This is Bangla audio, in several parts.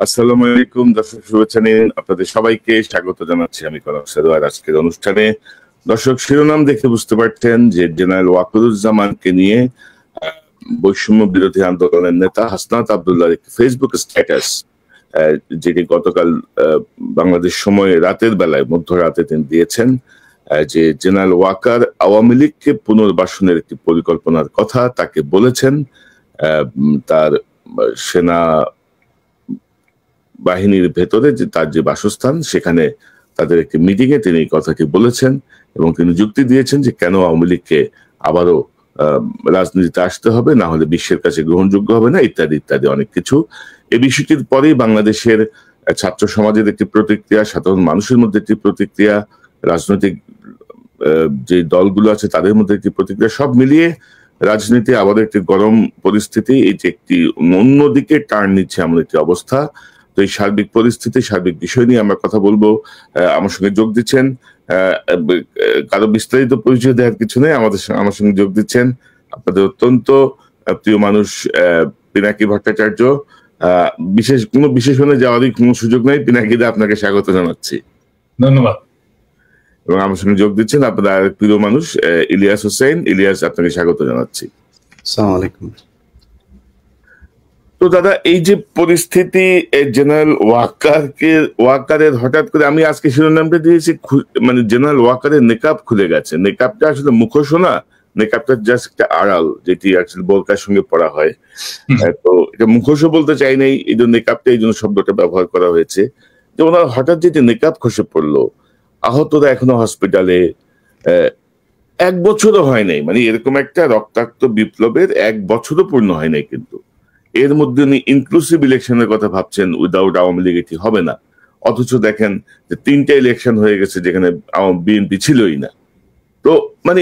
আসসালামু আলাইকুম দর্শক, শুভেচ্ছা নিন। আপনাদের সবাইকে স্বাগত জানাচ্ছি আমি কনক সারোয়ার আজকের অনুষ্ঠানে। দর্শক, শিরোনাম দেখে বুঝতে পারছেন যে জেনারেল ওয়াকারুজ্জামানকে নিয়ে বৈষম্য বিরোধী আন্দোলনের নেতা হাসনাত আব্দুল্লাহর একটি ফেসবুক স্ট্যাটাস, যেটি গতকাল বাংলাদেশ সময়ে রাতের বেলায় মধ্যরাতে তিনি দিয়েছেন, যে জেনারেল ওয়াকার আওয়ামী লীগকে পুনর্বাসনের একটি পরিকল্পনার কথা তাকে বলেছেন। তার সেনা বাহিনীর ভেতরে যে তার যে বাসস্থান, সেখানে তাদের একটি মিটিং এ তিনি এই কথাটি বলেছেন এবং তিনি যুক্তি দিয়েছেন যে কেন আওয়ামী লীগকে আবারও রাজনীতিতে আসতে হবে, না হলে বিশ্বের কাছে গ্রহণযোগ্য হবে না, ইত্যাদি ইত্যাদি অনেক কিছু। এই বিষয়টির পরেই বাংলাদেশের ছাত্র সমাজের একটি প্রতিক্রিয়া, সাধারণ মানুষের মধ্যে একটি প্রতিক্রিয়া, রাজনৈতিক যে দলগুলো আছে তাদের মধ্যে একটি প্রতিক্রিয়া, সব মিলিয়ে রাজনীতি আবার একটি গরম পরিস্থিতি, এই যে একটি অন্যদিকে টার্ন নিচ্ছে এমন একটি অবস্থা। তো এই সার্বিক পরিস্থিতি, সার্বিক বিষয় নিয়ে আমরা কথা বলবো। আমার সঙ্গে যোগ দিচ্ছেন, কারো বিস্তারিত পরিচয় দেওয়ার কিছু নেই, আমার সঙ্গে যোগ দিচ্ছেন আপনাদের অত্যন্ত প্রিয় মানুষ পিনাকি ভট্টাচার্য। কোনো বিশেষণে যাওয়ারই কোনো সুযোগ নেই, পিনাকিদা আপনাকে স্বাগত জানাচ্ছি। ধন্যবাদ। এবং আমার সঙ্গে যোগ দিচ্ছেন আপনাদের প্রিয় মানুষ ইলিয়াস হোসেন। ইলিয়াস, আপনাকে স্বাগত জানাচ্ছি। আসসালামু আলাইকুম। তো দাদা, এই যে পরিস্থিতি, জেনারেল ওয়াকারের হঠাৎ করে, আমি আজকে শিরোনামটা দিয়েছি মানে জেনারেল ওয়াকারের নেকাব খুলে গেছে। নেকাবটা আসলে মুখোশ না, নেকাবটা জাস্ট একটা আড়াল, যেটি আসলে বোরকার সঙ্গে পড়া হয়। তো এটা মুখোশও বলতে চাই নাই, এই জন্য নেকাবটা, এই জন্য শব্দটা ব্যবহার করা হয়েছে। যে ওনার হঠাৎ যে নেকাব খসে পড়লো, আহতরা এখনো হসপিটালে, 1 বছরও হয় নাই, মানে এরকম একটা রক্তাক্ত বিপ্লবের 1 বছরও পূর্ণ হয় নাই, কিন্তু এর মধ্যে উনি ইনক্লুসিভ ইলেকশনের কথা ভাবছেন, উইদাউট আওয়ামী লীগ এটি হবে না। অথচ দেখেন যে 3টা ইলেকশন হয়ে গেছে যেখানে বিএনপি ছিলই না। তো মানে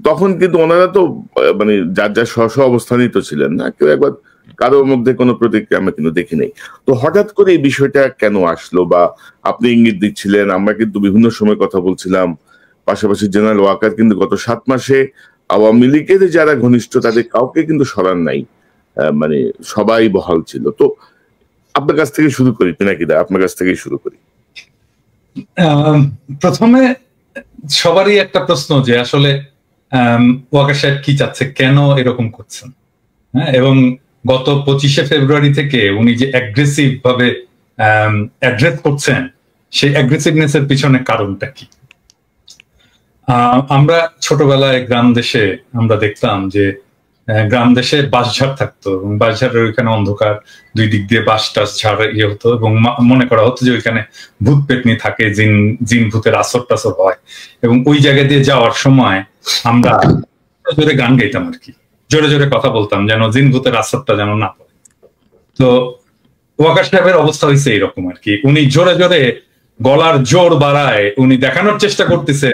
তখন কিন্তু ওনারা তো মানে যার যার স্ব অবস্থানই তো ছিলেন না, কেউ একবার কারোর মধ্যে কোনো প্রতিক্রিয়া আমরা কিন্তু দেখি নাই। তো হঠাৎ করে এই বিষয়টা কেন আসলো, বা আপনি ইঙ্গিত দিচ্ছিলেন, আমরা কিন্তু বিভিন্ন সময় কথা বলছিলাম। পাশাপাশি জেনারেল ওয়াকার কিন্তু গত 7 মাসে আওয়ামী লীগের যারা ঘনিষ্ঠ তাদের কাউকে কিন্তু সরান নাই, মানে সবাই বহাল ছিল। তো আপনার কাছ থেকে শুরু করি পিনাকিদা, আপনার কাছ থেকেই শুরু করি। প্রথমে সবারই একটা প্রশ্ন যে আসলে ওয়াকার সাহেব কি চাচ্ছে, কেন এরকম করছেন। হ্যাঁ, এবং গত 25শে ফেব্রুয়ারি থেকে উনি যে অ্যাগ্রেসিভ ভাবে অ্যাড্রেস করছেন, সেই অ্যাগ্রেসিভনেস এর পিছনে কারণটা কি। আমরা ছোটবেলায় গ্রাম দেশে আমরা দেখতাম যে গ্রাম দেশে বাঁশঝাড় থাকতো এবং বাঁশঝাড়ের ওইখানে অন্ধকার, 2 দিক দিয়ে বাঁশ টাস ঝাড় ইয়ে হতো এবং মনে করা হতো যে ওইখানে ভূত পেতনি থাকে, জিন ভূতের আসর টাসর হয়। এবং ওই জায়গা দিয়ে যাওয়ার সময় আমরা জোরে গান গাইতাম আর কি, জোরে জোরে কথা বলতাম যেন জিন ভূতের আসরটা যেন না পড়ে। তো ওয়াকার সাহেবের অবস্থা হয়েছে এইরকম আর কি, উনি জোরে জোরে গলার জোর বাড়ায় উনি দেখানোর চেষ্টা করতেছে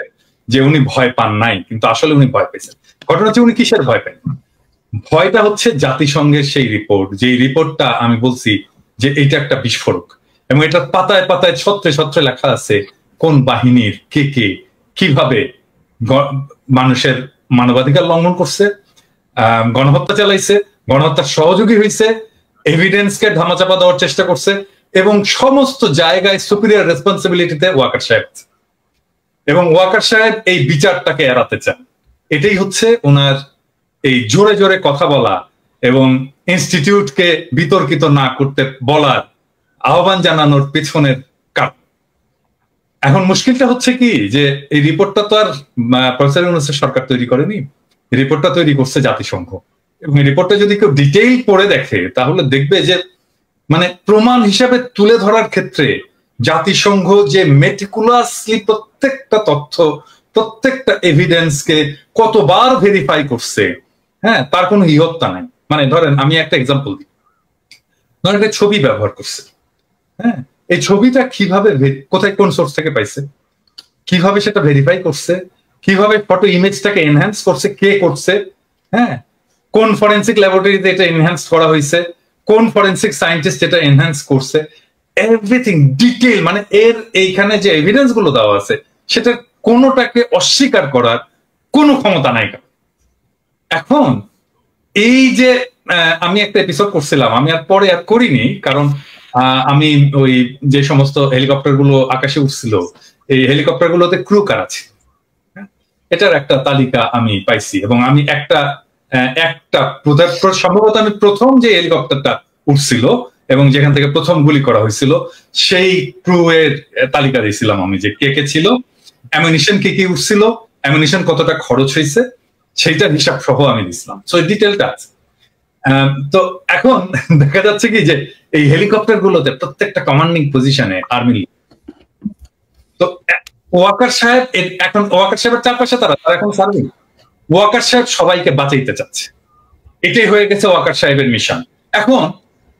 যে উনি ভয় পান নাই, কিন্তু আসলে উনি ভয় পেয়েছেন। ঘটনা হচ্ছে উনি কিসের ভয় পান? ভয়টা হচ্ছে জাতিসংঘের সেই রিপোর্ট, যে রিপোর্টটা আমি বলছি যে এটা একটা বিস্ফোরক, এবং এটা পাতায় পাতায় ছত্রে ছত্রে লেখা আছে কোন বাহিনীর কে কে কিভাবে মানুষের মানবাধিকার লঙ্ঘন করছে, গণহত্যা চালাইছে, গণহত্যার সহযোগী হয়েছে, এভিডেন্সকে ধামাচাপা দেওয়ার চেষ্টা করছে, এবং সমস্ত জায়গায় সুপিরিয়র রেসপন্সিবিলিটিতে ওয়াকার সাহেব। এবং ওয়াকার সাহেব এই বিচারটাকে এড়াতে চান। এটাই হচ্ছে ওনার এই জোরে জোরে কথা বলা এবং ইনস্টিটিউটকে বিতর্কিত না করতে বলার আহ্বান জানানোর পেছনের কারণ। এখন মুশকিলটা হচ্ছে কি, যে এই রিপোর্টটা তো আর প্রফেসর ইউনূসের সরকার তৈরি করেনি, রিপোর্টটা তৈরি করছে জাতিসংঘ। এবং এই রিপোর্টটা যদি কেউ ডিটেইল পড়ে দেখে তাহলে দেখবে যে মানে প্রমাণ হিসাবে তুলে ধরার ক্ষেত্রে জাতিসংঘ যে মেটিকুলাসলি প্রত্যেকটা তথ্য, প্রত্যেকটা এভিডেন্সকে কতবার ভেরিফাই করছে, হ্যাঁ, তার কোনো ইহত্যা নাই। মানে ধরেন আমি একটা এক্সাম্পল দিই, ধরেন একটা ছবি ব্যবহার করছে, হ্যাঁ, এই ছবিটা কিভাবে, কোথায়, কোন সোর্স থেকে পাইছে, কিভাবে সেটা ভেরিফাই করছে, কিভাবে ফটো ইমেজটাকে এনহ্যান্স করছে, কে করছে, হ্যাঁ, কোন ফরেন্সিক ল্যাবরেটরিতে এটা এনহ্যান্স করা হয়েছে, কোন ফরেন্সিক সায়েন্টিস্ট এটা এনহ্যান্স করছে, এভরিথিং ডিটেইল। মানে এর এইখানে যে এভিডেন্স গুলো দেওয়া আছে সেটা কোনোটাকে অস্বীকার করার কোনো ক্ষমতা নাই। এখন এই যে আমি একটা এপিসোড করছিলাম, আমি আর পরে আর করিনি, কারণ আমি ওই যে সমস্ত হেলিকপ্টার গুলো আকাশে উঠছিল এই হেলিকপ্টার গুলোতে ক্রু কারা ছিল এটার একটা তালিকা আমি পাইছি, এবং আমি একটা সম্ভবত আমি প্রথম যে হেলিকপ্টারটা উঠছিল এবং যেখান থেকে প্রথম গুলি করা হয়েছিল সেই ক্রু এর তালিকা দিয়েছিলাম আমি, যে কে কে ছিল, অ্যামিনিশন কি কি উঠছিল, অ্যামিনিশন কতটা খরচ হয়েছে, সেইটার হিসাব সহ আমি দিছিলাম। সো ডিটেলটা আছে। তো এখন দেখা যাচ্ছে কি যে এই হেলিকপ্টার গুলোতে প্রত্যেকটা কমান্ডিং পজিশনে আর্মি, তো ওয়াকার সাহেব এখন ওয়াকার সাহেবের চারপাশে তারা এখন সার্ভিং, ওয়াকার সাহেব সবাইকে বাঁচাইতে চাচ্ছে, এটাই হয়ে গেছে ওয়াকার সাহেবের মিশন। এখন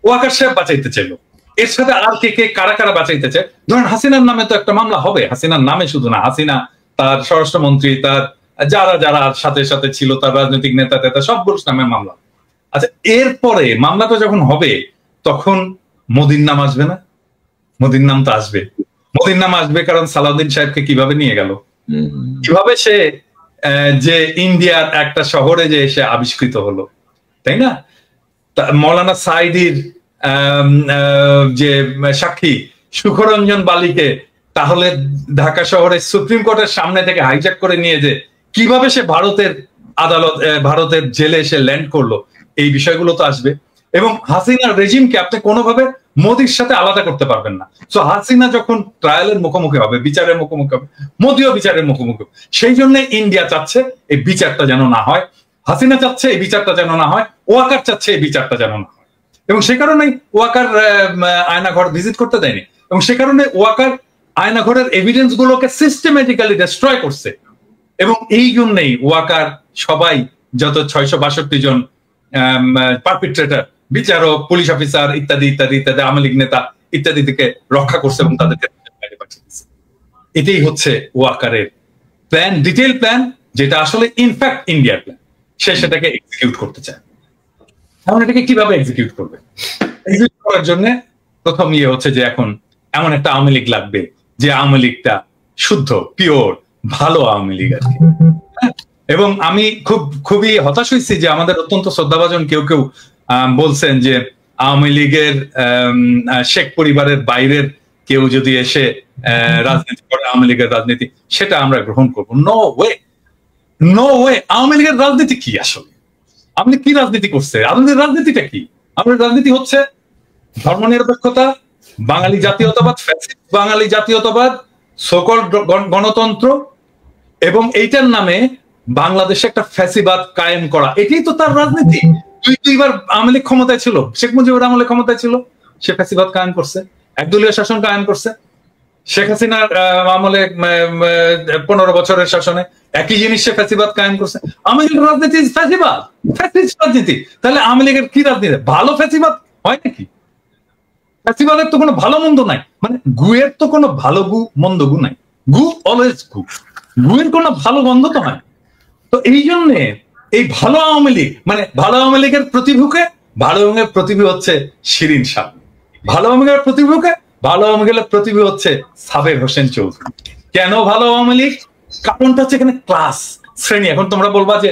ওয়াকার সাহেব বাঁচাইতে চাইলো, এর সাথে আর কে কে কারা কারা বাঁচাইতে চায়, ধরেন হাসিনার নামে তো একটা মামলা হবে, হাসিনার নামে শুধু না, হাসিনা, তার স্বরাষ্ট্রমন্ত্রী, তার যারা যারা সাথে সাথে ছিল, তার রাজনৈতিক নেতা টেতা সবগুলোর নামে মামলা। আচ্ছা, এরপরে মামলাটা যখন হবে তখন মোদির নাম আসবে না? মোদির নাম তো আসবে, মোদির নাম আসবে, কারণ সালাউদ্দিন সাহেবকে কিভাবে নিয়ে গেল, কিভাবে সে যে ইন্ডিয়ার একটা শহরে যে এসে আবিষ্কৃত হলো, তাই না? মৌলানা সাইদির যে সাক্ষী সুখরঞ্জন বালিকে তাহলে ঢাকা শহরের সুপ্রিম কোর্টের সামনে থেকে হাইজ্যাক করে নিয়ে যে কিভাবে সে ভারতের আদালত, ভারতের জেলে এসে ল্যান্ড করলো, এই বিষয়গুলো তো আসবে। এবং হাসিনার রেজিমকে আপনি কোনোভাবে মোদির সাথে আলাদা করতে পারবেন না। সো হাসিনা যখন ট্রায়ালের মুখোমুখি হবে, বিচারের মুখোমুখি হবে, মোদিও বিচারের মুখোমুখি হবে, সেই জন্য ইন্ডিয়া চাচ্ছে এই বিচারটা যেন না হয়, হাসিনা চাচ্ছে এই বিচারটা যেন না হয়, ওয়াকার চাচ্ছে এই বিচারটা যেন না হয়, এবং সে কারণেই ওয়াকার আয়নাঘর ভিজিট করতে দেয়নি, এবং সে কারণে ওয়াকার আয়নাঘরের এভিডেন্স গুলোকে সিস্টেমেটিক্যালি ডিস্ট্রয় করছে। এবং এই জন্যই ওয়াকার সবাই যত 662 জন পারপিট্রেটর, বিচারক, পুলিশ অফিসার ইত্যাদি ইত্যাদি ইত্যাদি, আওয়ামী লীগ নেতা ইত্যাদি থেকে রক্ষা করছে এবং তাদেরকে বাইরে পাঠিয়ে দিচ্ছে। এটাই হচ্ছে ওয়াকারের প্ল্যান, ডিটেইল প্ল্যান, যেটা আসলে ইনফ্যাক্ট ইন্ডিয়ার প্ল্যান। সে সেটাকে এক্সিকিউট করতে চায়। এখন এটাকে কিভাবে এক্সিকিউট করবে? এক্সিকিউট করার জন্য প্রথম হচ্ছে যে এখন এমন একটা আওয়ামী লীগ লাগবে যে আওয়ামী লীগটা শুদ্ধ, পিওর, ভালো আওয়ামী লীগ আর কি। এবং আমি খুবই হতাশ হয়েছি যে আমাদের অত্যন্ত শ্রদ্ধাভাজন কেউ কেউ বলছেন যে আওয়ামী লীগের শেখ পরিবারের বাইরের কেউ যদি এসে রাজনীতি করে, আওয়ামী লীগের রাজনীতি, সেটা আমরা গ্রহণ করবো। No way, no way. Awami লীগের রাজনীতি কি আসলে? আপনি কি রাজনীতি করছে? আমাদের রাজনীতিটা কি? আমাদের রাজনীতি হচ্ছে ধর্মনিরপেক্ষতা, বাঙালি জাতীয়তাবাদ, বাঙালি জাতীয়তাবাদ, সকল গণতন্ত্র, এবং এইটার নামে বাংলাদেশে একটা ফ্যাসিবাদ কায়েম করা, এটাই তো তার রাজনীতি। দুইবার আওয়ামী লীগ ক্ষমতায় ছিল, শেখ মুজিবুর আমলে ক্ষমতায় ছিল, সে ফ্যাসিবাদ কায়েম করছে, একদলীয় শাসন কায়েম করছে। শেখ হাসিনার আমলে 15 বছরের শাসনে একই জিনিস সে ফ্যাসিবাদ কায়েম করছে। আওয়ামী লীগের রাজনীতি ফ্যাসিবাদ, ফ্যাসিস্ট রাজনীতি। তাহলে আওয়ামী লীগের কি রাজনীতি? ভালো ফ্যাসিবাদ হয় নাকি? ফ্যাসিবাদের তো কোনো ভালো মন্দ নাই, মানে গুয়ের তো কোনো ভালো গু মন্দ গু নাই, গু অলওয়েজ গু, গুয়ের কোনো ভালো গন্ধ তো হয়। তো এই জন্যে এই ভালো আওয়ামী লীগ, মানে ভালো আওয়ামী লীগের প্রতিভূকে, ভালো আওয়ামী লীগের প্রতিভূ হচ্ছে শিরিন শাহ, ভালো আওয়ামী লীগের প্রতিভূকে, ভালো আওয়ামী লীগের প্রতিভূ হচ্ছে সাবের হোসেন চৌধুরী। কেন ভালো আওয়ামী লীগ? কারণটা হচ্ছে এখানে ক্লাস, শ্রেণী। এখন তোমরা বলবা যে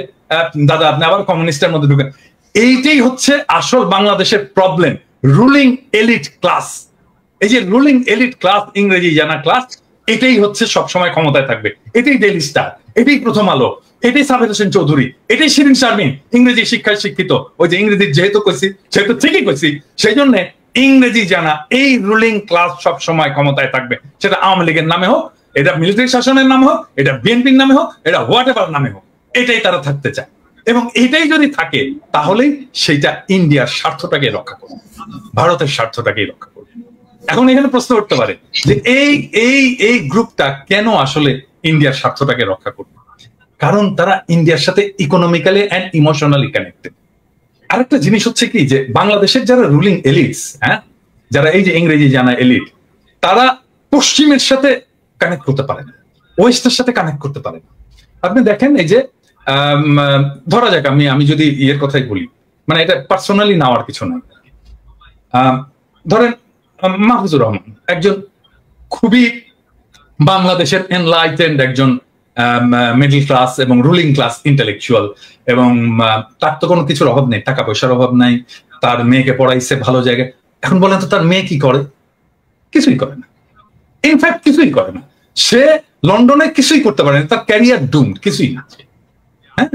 দাদা আপনি আবার কমিউনিস্টের মধ্যে ঢুকেন, এইটাই হচ্ছে আসল বাংলাদেশের প্রবলেম, রুলিং এলিট ক্লাস। এই যে রুলিং এলিট ক্লাস, ইংরেজি জানা ক্লাস, এটাই হচ্ছে সবসময় ক্ষমতায় থাকবে। এটাই ডেইলি স্টার, এটাই প্রথম আলো, এটাই সাবের হোসেন চৌধুরী, এটাই শিরিন শারমিন, ইংরেজি শিক্ষায় শিক্ষিত। ওই যে ইংরেজি যেহেতু কইছি সেহেতু ঠিকই কইছি, সেই জন্য ইংরেজি জানা এই রুলিং ক্লাস সবসময় ক্ষমতায় থাকবে। সেটা আওয়ামী লীগের নামে হোক, এটা মিলিটারি শাসনের নামে হোক, এটা বিএনপির নামে হোক, এটা হোয়াট এভার নামে হোক, এটাই তারা থাকতে চায়। এবং এটাই যদি থাকে তাহলেই সেইটা ইন্ডিয়ার স্বার্থটাকে রক্ষা করবে, ভারতের স্বার্থটাকেই রক্ষা করবে। এখন এখানে প্রশ্ন উঠতে পারে যে এই গ্রুপটা কেন আসলে ইন্ডিয়ার স্বার্থটাকে রক্ষা করবে? কারণ তারা ইন্ডিয়ার সাথে ইকোনমিক্যালি এন্ড ইমোশনালি কানেক্টেড। আরেকটা জিনিস হচ্ছে কি, যে বাংলাদেশের যারা রুলিং এলিটস, হ্যাঁ, যারা এই যে ইংরেজি জানা এলিট, তারা পশ্চিমের সাথে কানেক্ট করতে পারে না, ওয়েস্টের সাথে কানেক্ট করতে পারে না। আপনি দেখেন এই যে ধরা যাক আমি যদি ইয়ের কথাই বলি, মানে এটা পার্সোনালি নেওয়ার কিছু নাই, ধরেন মাহফুজুর রহমান একজন খুবই বাংলাদেশের এনলাইটেন্ড একজন মিডল ক্লাস এবং রুলিং ক্লাস ইন্টেলেকচুয়াল, এবং তার তো কোনো কিছুর অভাব নেই, টাকা পয়সার অভাব নাই, তার মেয়েকে পড়াইছে ভালো জায়গায়, এখন বলেন তো তার মেয়ে কি করে? কিছুই করে না, ইনফ্যাক্ট কিছুই করে না। সে লন্ডনে কিছুই করতে পারে না, তার ক্যারিয়ার ডুম, কিছুই না। হ্যাঁ,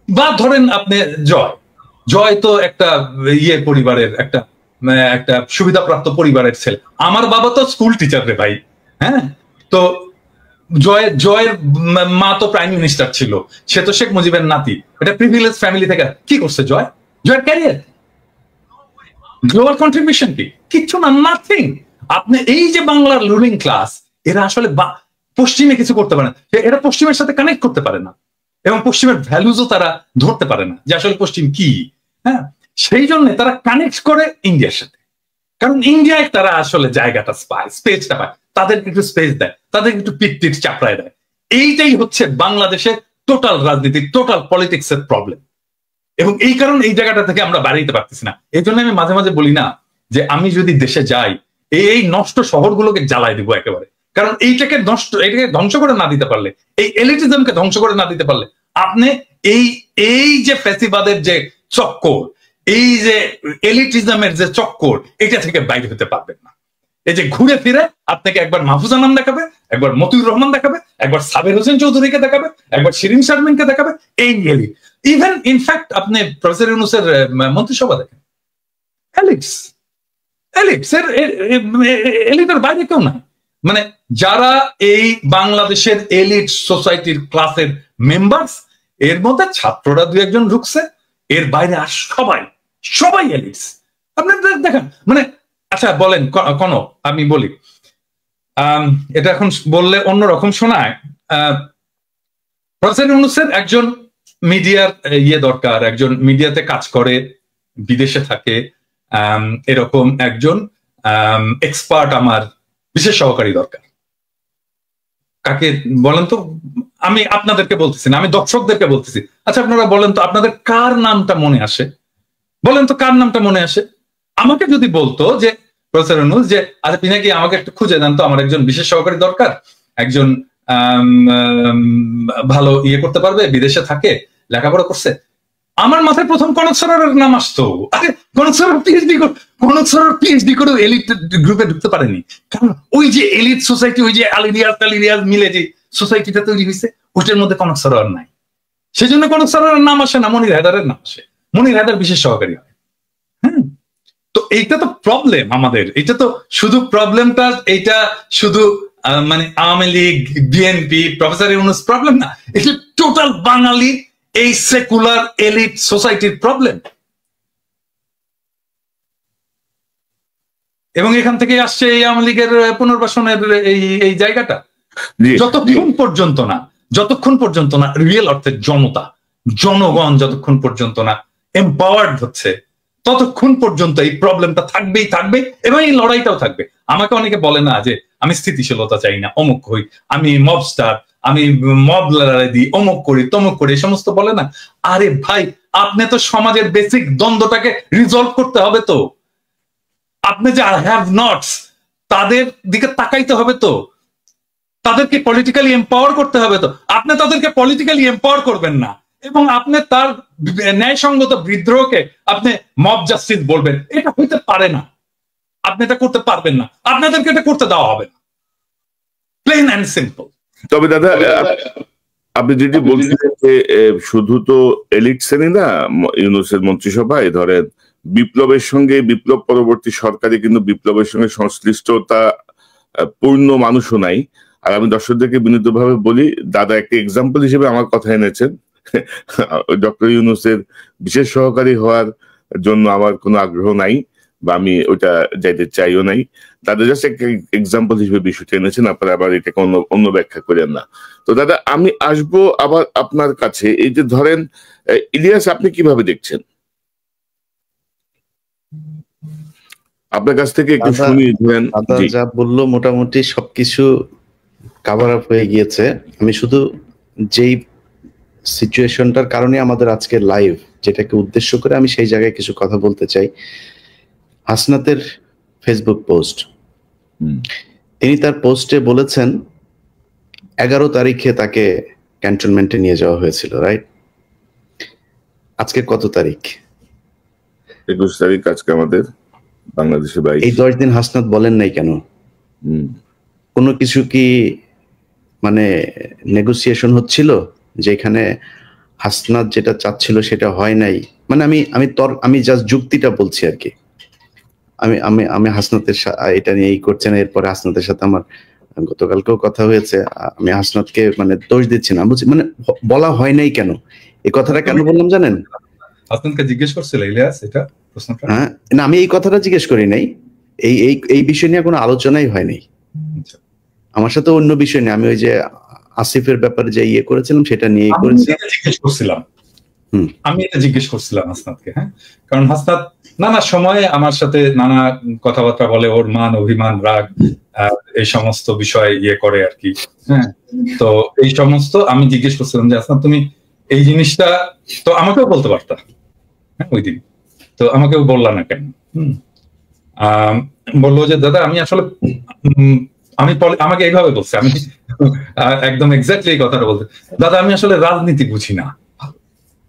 বা ধরেন আপনি জয় তো একটা পরিবারের একটা সুবিধাপ্রাপ্ত পরিবারের ছেলে। আমার বাবা তো স্কুল টিচার রে ভাই। হ্যাঁ, তো জয়ের মা তো প্রাইম মিনিস্টার ছিল, সে তো শেখ মুজিবের নাতি। এটা প্রিভিলেজ ফ্যামিলি থেকে কি করছে জয়ের ক্যারিয়ার, গ্লোবাল কন্ট্রিবিউশন কি? কিচ্ছু না, নাথিং। আপনি এই যে বাংলার রুলিং ক্লাস, এরা আসলে পশ্চিমে কিছু করতে পারে না, এরা পশ্চিমের সাথে কানেক্ট করতে পারে না, এবং পশ্চিমের ভ্যালুজও তারা ধরতে পারে না যে আসলে পশ্চিম কি। হ্যাঁ, সেই জন্য তারা কানেক্ট করে ইন্ডিয়ার সাথে, কারণ ইন্ডিয়ায় তারা আসলে জায়গাটা পায়, স্পেসটা পায়, তাদেরকে একটু স্পেস দেয়, তাদেরকে একটু পিট চাপড়ায় দেয়। এইটাই হচ্ছে বাংলাদেশের টোটাল রাজনীতি, টোটাল পলিটিক্স এর প্রবলেম। এবং এই কারণে এই জায়গাটা থেকে আমরা বাড়াইতে পারতেছি না। এই জন্য আমি মাঝে মাঝে বলি না যে আমি যদি দেশে যাই, এই নষ্ট শহরগুলোকে জ্বালাই দিব একেবারে। কারণ এটাকে ধ্বংস করে না দিতে পারলে, এই এলিটিজমকে ধ্বংস করে না দিতে পারলে, আপনি এই যে ফ্যাসিবাদের যে চক্কর, এই যে এলিটিজমের যে চক্কর, এটা থেকে বাইরে হতে পারবেন না। এই যে ঘুরে ফিরে আপনাকে একবার মাহফুজা নাম দেখাবে, একবার মতিউর রহমান দেখাবে, একবার সাবের হোসেন চৌধুরীকে দেখাবে, একবার শিরিন শারমিনকে দেখাবে, এই এলিট। ইভেন ইনফ্যাক্ট আপনি প্রফেসর ইউনূসের মন্ত্রিসভা দেখেন, এলিটের বাইরে কেউ নাই। মানে যারা এই বাংলাদেশের এলিট সোসাইটির ক্লাসের মেম্বার্স, এর মধ্যে ছাত্ররা দু একজন ঢুকছে, এর বাইরে আর সবাই এলিটস। আপনি দেখেন, মানে আচ্ছা বলেন কোন, আমি বলি এটা এখন বললে অন্যরকম শোনায়। প্রফেসর ইউনূসের একজন মিডিয়ার দরকার, একজন মিডিয়াতে কাজ করে, বিদেশে থাকে, এরকম একজন এক্সপার্ট আমার বিশেষ সহকারী দরকার। কাকে বলেন তো? আমি আপনাদেরকে বলতেছি না, আমি দর্শকদেরকে বলতেছি। আচ্ছা আপনারা বলেন তো, আপনাদের কার নামটা মনে আসে? বলেন তো কার নামটা মনে আসে? আমাকে যদি বলতো যে প্রফেসর ইউনূস যে আচ্ছা পিনাকি আমাকে একটু খুঁজে দেন তো, আমার একজন বিশেষ সহকারী দরকার, একজন ভালো করতে পারবে, বিদেশে থাকে, লেখাপড়া করছে, আমার মাথায় প্রথম কনক সরোয়ারের নাম আসতো। আরে কনক সরোয়ার পিএইচডি করে এলিট গ্রুপে ঢুকতে পারেনি, কারণ ওই যে এলিট সোসাইটি, ওই যে আলিরিয়াজ মিলে যে সোসাইটিটা তৈরি হয়েছে, ওইটার মধ্যে কনক সরোয়ার নাই। সেজন্য কনক সরোয়ারের নাম আসে না, মনির হায়দারের নাম আসে। মনির হায়দার বিশেষ সহকারী হয়। হ্যাঁ, তো এইটা তো প্রবলেম আমাদের। এটা তো শুধু প্রবলেমটা, এইটা শুধু মানে Awami League, BNP, professor Yunus problem না, এটা টোটাল বাঙালি এই সেকুলার এলিট সোসাইটির প্রবলেম। এবং এখান থেকে আসছে এই আওয়ামী লীগের পুনর্বাসনের এই জায়গাটা। যতক্ষণ পর্যন্ত না রিয়েল অর্থে জনগণ যতক্ষণ পর্যন্ত না এম্পাওয়ার্ড হচ্ছে, ততক্ষণ পর্যন্ত এই প্রবলেমটা থাকবে এবং এই লড়াইটাও থাকবে। আমাকে অনেকে বলে না যে আমি স্থিতিশীলতা চাই না, অমুক হই, আমি মবস্টার, আমি মব লড়াই দিই, অমুক করি তমুক করি, এই সমস্ত বলে না। আরে ভাই, আপনি তো সমাজের বেসিক দ্বন্দ্বটাকে রিজলভ করতে হবে। তো আপনি যে হ্যাভ নটস, তাদের দিকে তাকাইতে হবে, তো তাদেরকে পলিটিক্যালি এম্পাওয়ার করতে হবে। তো আপনি তাদেরকে পলিটিক্যালি এম্পাওয়ার করবেন না, এবং আপনি তার ন্যায়সঙ্গত বিদ্রোহকে আপনি মব জাস্টিস বলবেন, এটা হইতে পারে না। আপনি এটা করতে পারবেন না, আপনাদেরকে এটা করতে দেওয়া হবে না, প্লেন অ্যান্ড সিম্পল। তবে দাদা, আপনি যেটি বলছিলেন যে শুধু তো এলিট শ্রেণী না ইউনূসের মন্ত্রিসভায়, ধরেন বিপ্লবের সঙ্গে, বিপ্লব পরবর্তী সরকারে কিন্তু বিপ্লবের সঙ্গে সংশ্লিষ্টতা পূর্ণ মানুষও নাই। আর আমি দর্শকদেরকে বিনীতভাবে বলি, দাদা একটা এক্সাম্পল হিসেবে আমার কথা এনেছেন। ডক্টর ইউনূসের বিশেষ সহকারী হওয়ার জন্য আমার কোনো আগ্রহ নাই, বা আমি ওইটা যাইতে চাইও নাই। দাদা জাস্ট একটা এক্সাম্পল হিসেবে বিষয়টা এনেছেন, আপনারা আবার এটাকে অন্য ব্যাখ্যা করেন না। তো দাদা, আমি আসবো আবার আপনার কাছে। এই যে ধরেন ইলিয়াস, আপনি কিভাবে দেখছেন? আপনার কাছ থেকে একটু শুনি। ধরেন যা বললো মোটামুটি সবকিছু কভার আপ হয়ে গিয়েছে। আমি শুধু যেই সিচুয়েশনটার কারণে আমাদের আজকে লাইভ, যেটাকে উদ্দেশ্য করে আমি সেই জায়গায় কিছু কথা বলতে চাই। হাসনাতের ফেসবুক পোস্ট, তিনি তার পোস্টে বলেছেন 11 তারিখে তাকে ক্যান্টনমেন্টে নিয়ে যাওয়া হয়েছিল, রাইট? আজকে কত তারিখ? 21 তারিখ আজকে আমাদের। বাংলাদেশে 22। এই 10 দিন হাসনাত বলেন নাই কেন? কোনো কিছু কি মানে নেগোসিয়েশন হচ্ছিল যেখানে হাসনাত যেটা চাচ্ছিল সেটা হয় নাই? মানে আমি জাস্ট যুক্তিটা বলছি আর কি। আমি হাসনাতের এটা নিয়ে এই করছেন, এরপরে হাসনাতের সাথে আমার গতকালকেও কথা হয়েছে। আমি হাসনাতকে মানে দোষ দিচ্ছি না, বুঝছি মানে বলা হয় নাই কেন, এই কথাটা কেন বললাম জানেন? হাসনাতকে জিজ্ঞেস করছিল ইলিয়াস এটা প্রশ্নটা? হ্যাঁ, না আমি এই কথাটা জিজ্ঞেস করি নাই, এই বিষয় নিয়ে কোনো আলোচনাই হয় নাই আমার সাথে। অন্য বিষয় নিয়ে আমি ওই যে আসিফের ব্যাপারে যে ইয়ে করেছিলাম সেটা নিয়ে জিজ্ঞেস করছিলাম। আমি এটা জিজ্ঞেস করছিলাম হাসনাতকে, হ্যাঁ, কারণ হাসনাত নানা সময়ে আমার সাথে নানা কথাবার্তা বলে, ওর মান অভিমান রাগ এই সমস্ত বিষয় ইয়ে করে আর কি। হ্যাঁ, তো এই সমস্ত আমি জিজ্ঞেস করছিলাম যে হাসনাত তুমি এই জিনিসটা তো আমাকেও বলতে পারতা, হ্যাঁ, ওই দিন তো আমাকেও বললা না কেন? বললো যে দাদা আমি আসলে আমাকে এইভাবে বলছে, আমি একদম এক্স্যাক্টলি এই কথাটা বলতে, দাদা আমি আসলে রাজনীতি বুঝি না,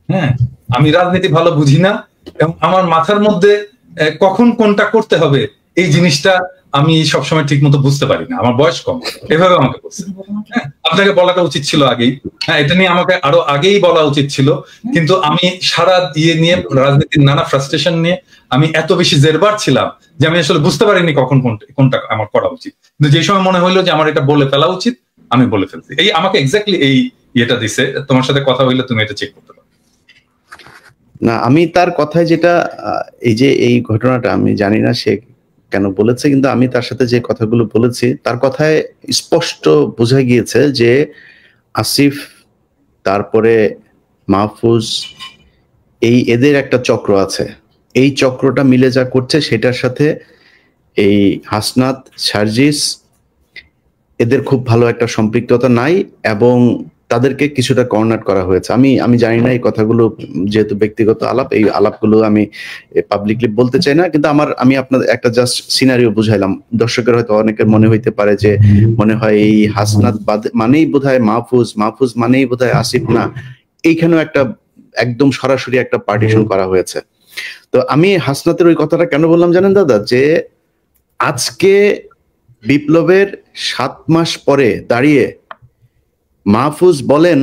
হ্যাঁ আমি রাজনীতি ভালো বুঝি না, এবং আমার মাথার মধ্যে কখন কোনটা করতে হবে এই জিনিসটা আমি সবসময় ঠিক মতো বুঝতে পারি না, আমার বয়স কম, এভাবে আমাকে বলছে। হ্যাঁ, আপনাকে বলাটা উচিত ছিল আগেই, হ্যাঁ এটা নিয়ে আমাকে আরো আগেই বলা উচিত ছিল, কিন্তু আমি সারা ইয়ে নিয়ে রাজনীতির নানা ফ্রাস্ট্রেশন নিয়ে আমি এত বেশি জেরবার ছিলাম যে আমি আসলে বুঝতে পারিনি কখন কোনটা আমার করা উচিত, কিন্তু যে সময় মনে হইলো যে আমার এটা বলে ফেলা উচিত আমি বলে ফেলছি। এই আমাকে এক্স্যাক্টলি এই ইয়েটা দিছে, তোমার সাথে কথা হইলে তুমি এটা চেক করতে পারো। না আমি তার কথায় যেটা এই যে এই ঘটনাটা আমি জানি না সে কেন বলেছে, কিন্তু আমি তার সাথে যে কথাগুলো বলেছি তার কথায় স্পষ্ট বোঝা গিয়েছে যে আসিফ তারপরে মাহফুজ এদের একটা চক্র আছে, এই চক্রটা মিলে যা করছে সেটার সাথে এই হাসনাত সার্জিস এদের খুব ভালো একটা সম্পৃক্ততা নাই, এবং তাদেরকে কিছুটা কর্নার করা হয়েছে। আমি জানি না এই কথাগুলো, যেহেতু ব্যক্তিগত আলাপ, এই আলাপগুলো আমি পাবলিকলি বলতে চাই না, কিন্তু আমি আপনাদের একটা জাস্ট সিনারিও বুঝাইলাম। দর্শকের হয়তো অনেকের মনে হইতে পারে যে মনে হয় এই হাসনাত মানেই বোধহয় মাহফুজ মানেই বোধহয় আসিফ, না এইখানেও একটা একদম সরাসরি একটা পার্টিশন করা হয়েছে। তো আমি হাসনাতের ওই কথাটা কেন বললাম জানেন দাদা, যে আজকে বিপ্লবের 7 মাস পরে দাঁড়িয়ে মাহফুজ বলেন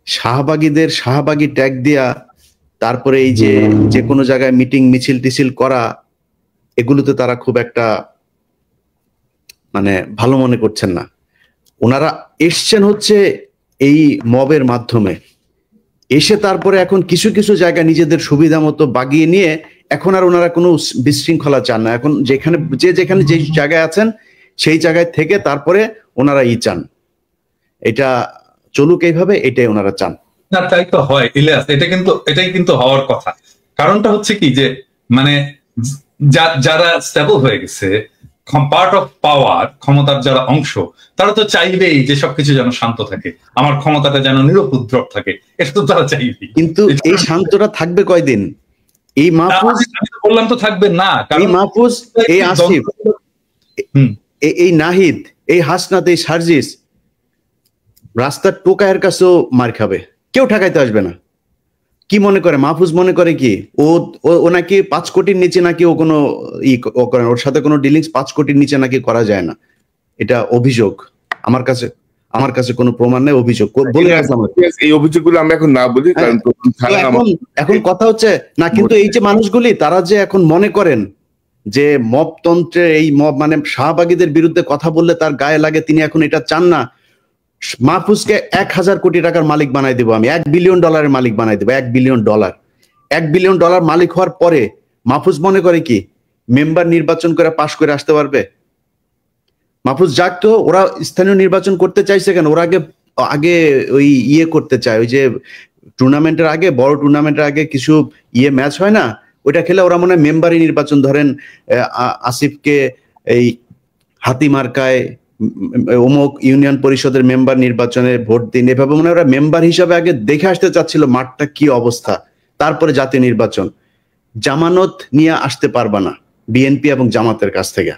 শাহবাগীদের শাহবাগী ট্যাগ দিয়া, তারপরে এই যে কোনো জায়গায় মিটিং মিছিল টিছিল করা, এগুলোতে তারা খুব একটা মানে ভালো মনে করছেন না। ওনারা এসছেন হচ্ছে এই মবের মাধ্যমে, এসে তারপরে এখন কিছু কিছু জায়গা নিজেদের সুবিধা মতো বাগিয়ে নিয়ে এখন আর ওনারা কোনো বিশৃঙ্খলা চান না। এখন যেখানে যে জায়গায় আছেন সেই জায়গায় থেকে তারপরে ওনারা চান এটা চলুক এইভাবে, এটাই ওনারা চান। না তাই তো হয় ইলিয়াস, এটাই কিন্তু হওয়ার কথা। কারণটা হচ্ছে কি যে মানে যারা স্টেবল হয়ে গেছে, পার্ট অফ পাওয়ার, ক্ষমতার যারা অংশ, তারা তো চাইবেই যে সবকিছু যেন শান্ত থাকে, আমার ক্ষমতাটা যেন নিরুপদ্রব থাকে, এটা তো তারা চাইবেই। কিন্তু এই শান্তটা থাকবে কয়দিন? এই মাহফুজ বললাম তো থাকবে না, এই মাহফুজ, এই আসিফ, এই নাহিদ, এই হাসনাত, এই সার্জিস রাস্তার টোকায়ের কাছেও মার খাবে, কেউ ঠেকাইতে আসবে না। কি মনে করে মাহফুজ? মনে করে কি ও নাকি 5 কোটির নিচে নাকি ও কোনো করে, ওর সাথে কোনো ডিলিংস 5 কোটির নিচে নাকি করা যায় না, এটা অভিযোগ। আমার কাছে কোনো প্রমাণ নেই, অভিযোগ বলে রাখলাম। এই অভিযোগগুলো আমরা এখন না বলি, কারণ এখন কথা হচ্ছে না, কিন্তু এই যে মানুষগুলি তারা যে এখন মনে করেন যে মবতন্ত্রের এই মব মানে শাহবাগীদের বিরুদ্ধে কথা বললে তার গায়ে লাগে, তিনি এখন এটা চান না। মাহফুজকে 1000 কোটি টাকার মালিক বানাই দেবো আমি, $1 বিলিয়ন মালিক বানাই দেবো। $1 বিলিয়ন মালিক হওয়ার পরে মাহফুজ মনে করে কি মেম্বার নির্বাচন করে পাশ করে আসতে পারবে? মাহফুজ যাক তো, ওরা স্থানীয় নির্বাচন করতে চাইছে কেন? ওরা আগে ওই করতে চায়, ওই যে টুর্নামেন্টের আগে, বড় টুর্নামেন্টের আগে কিছু ম্যাচ হয় না, ওইটা খেলে ওরা মনে হয় মেম্বারই নির্বাচন, ধরেন আসিফকে এই হাতি মার্কায় অমুক ইউনিয়ন পরিষদের মেম্বার নির্বাচনে ভোট দিন, এভাবে মনে হয় ওরা মেম্বার হিসাবে আগে দেখে আসতে চাচ্ছিল মাঠটা কি অবস্থা, তারপরে জাতীয় নির্বাচন। জামানত নিয়ে আসতে পারবা না বিএনপি এবং জামাতের কাছ থেকে।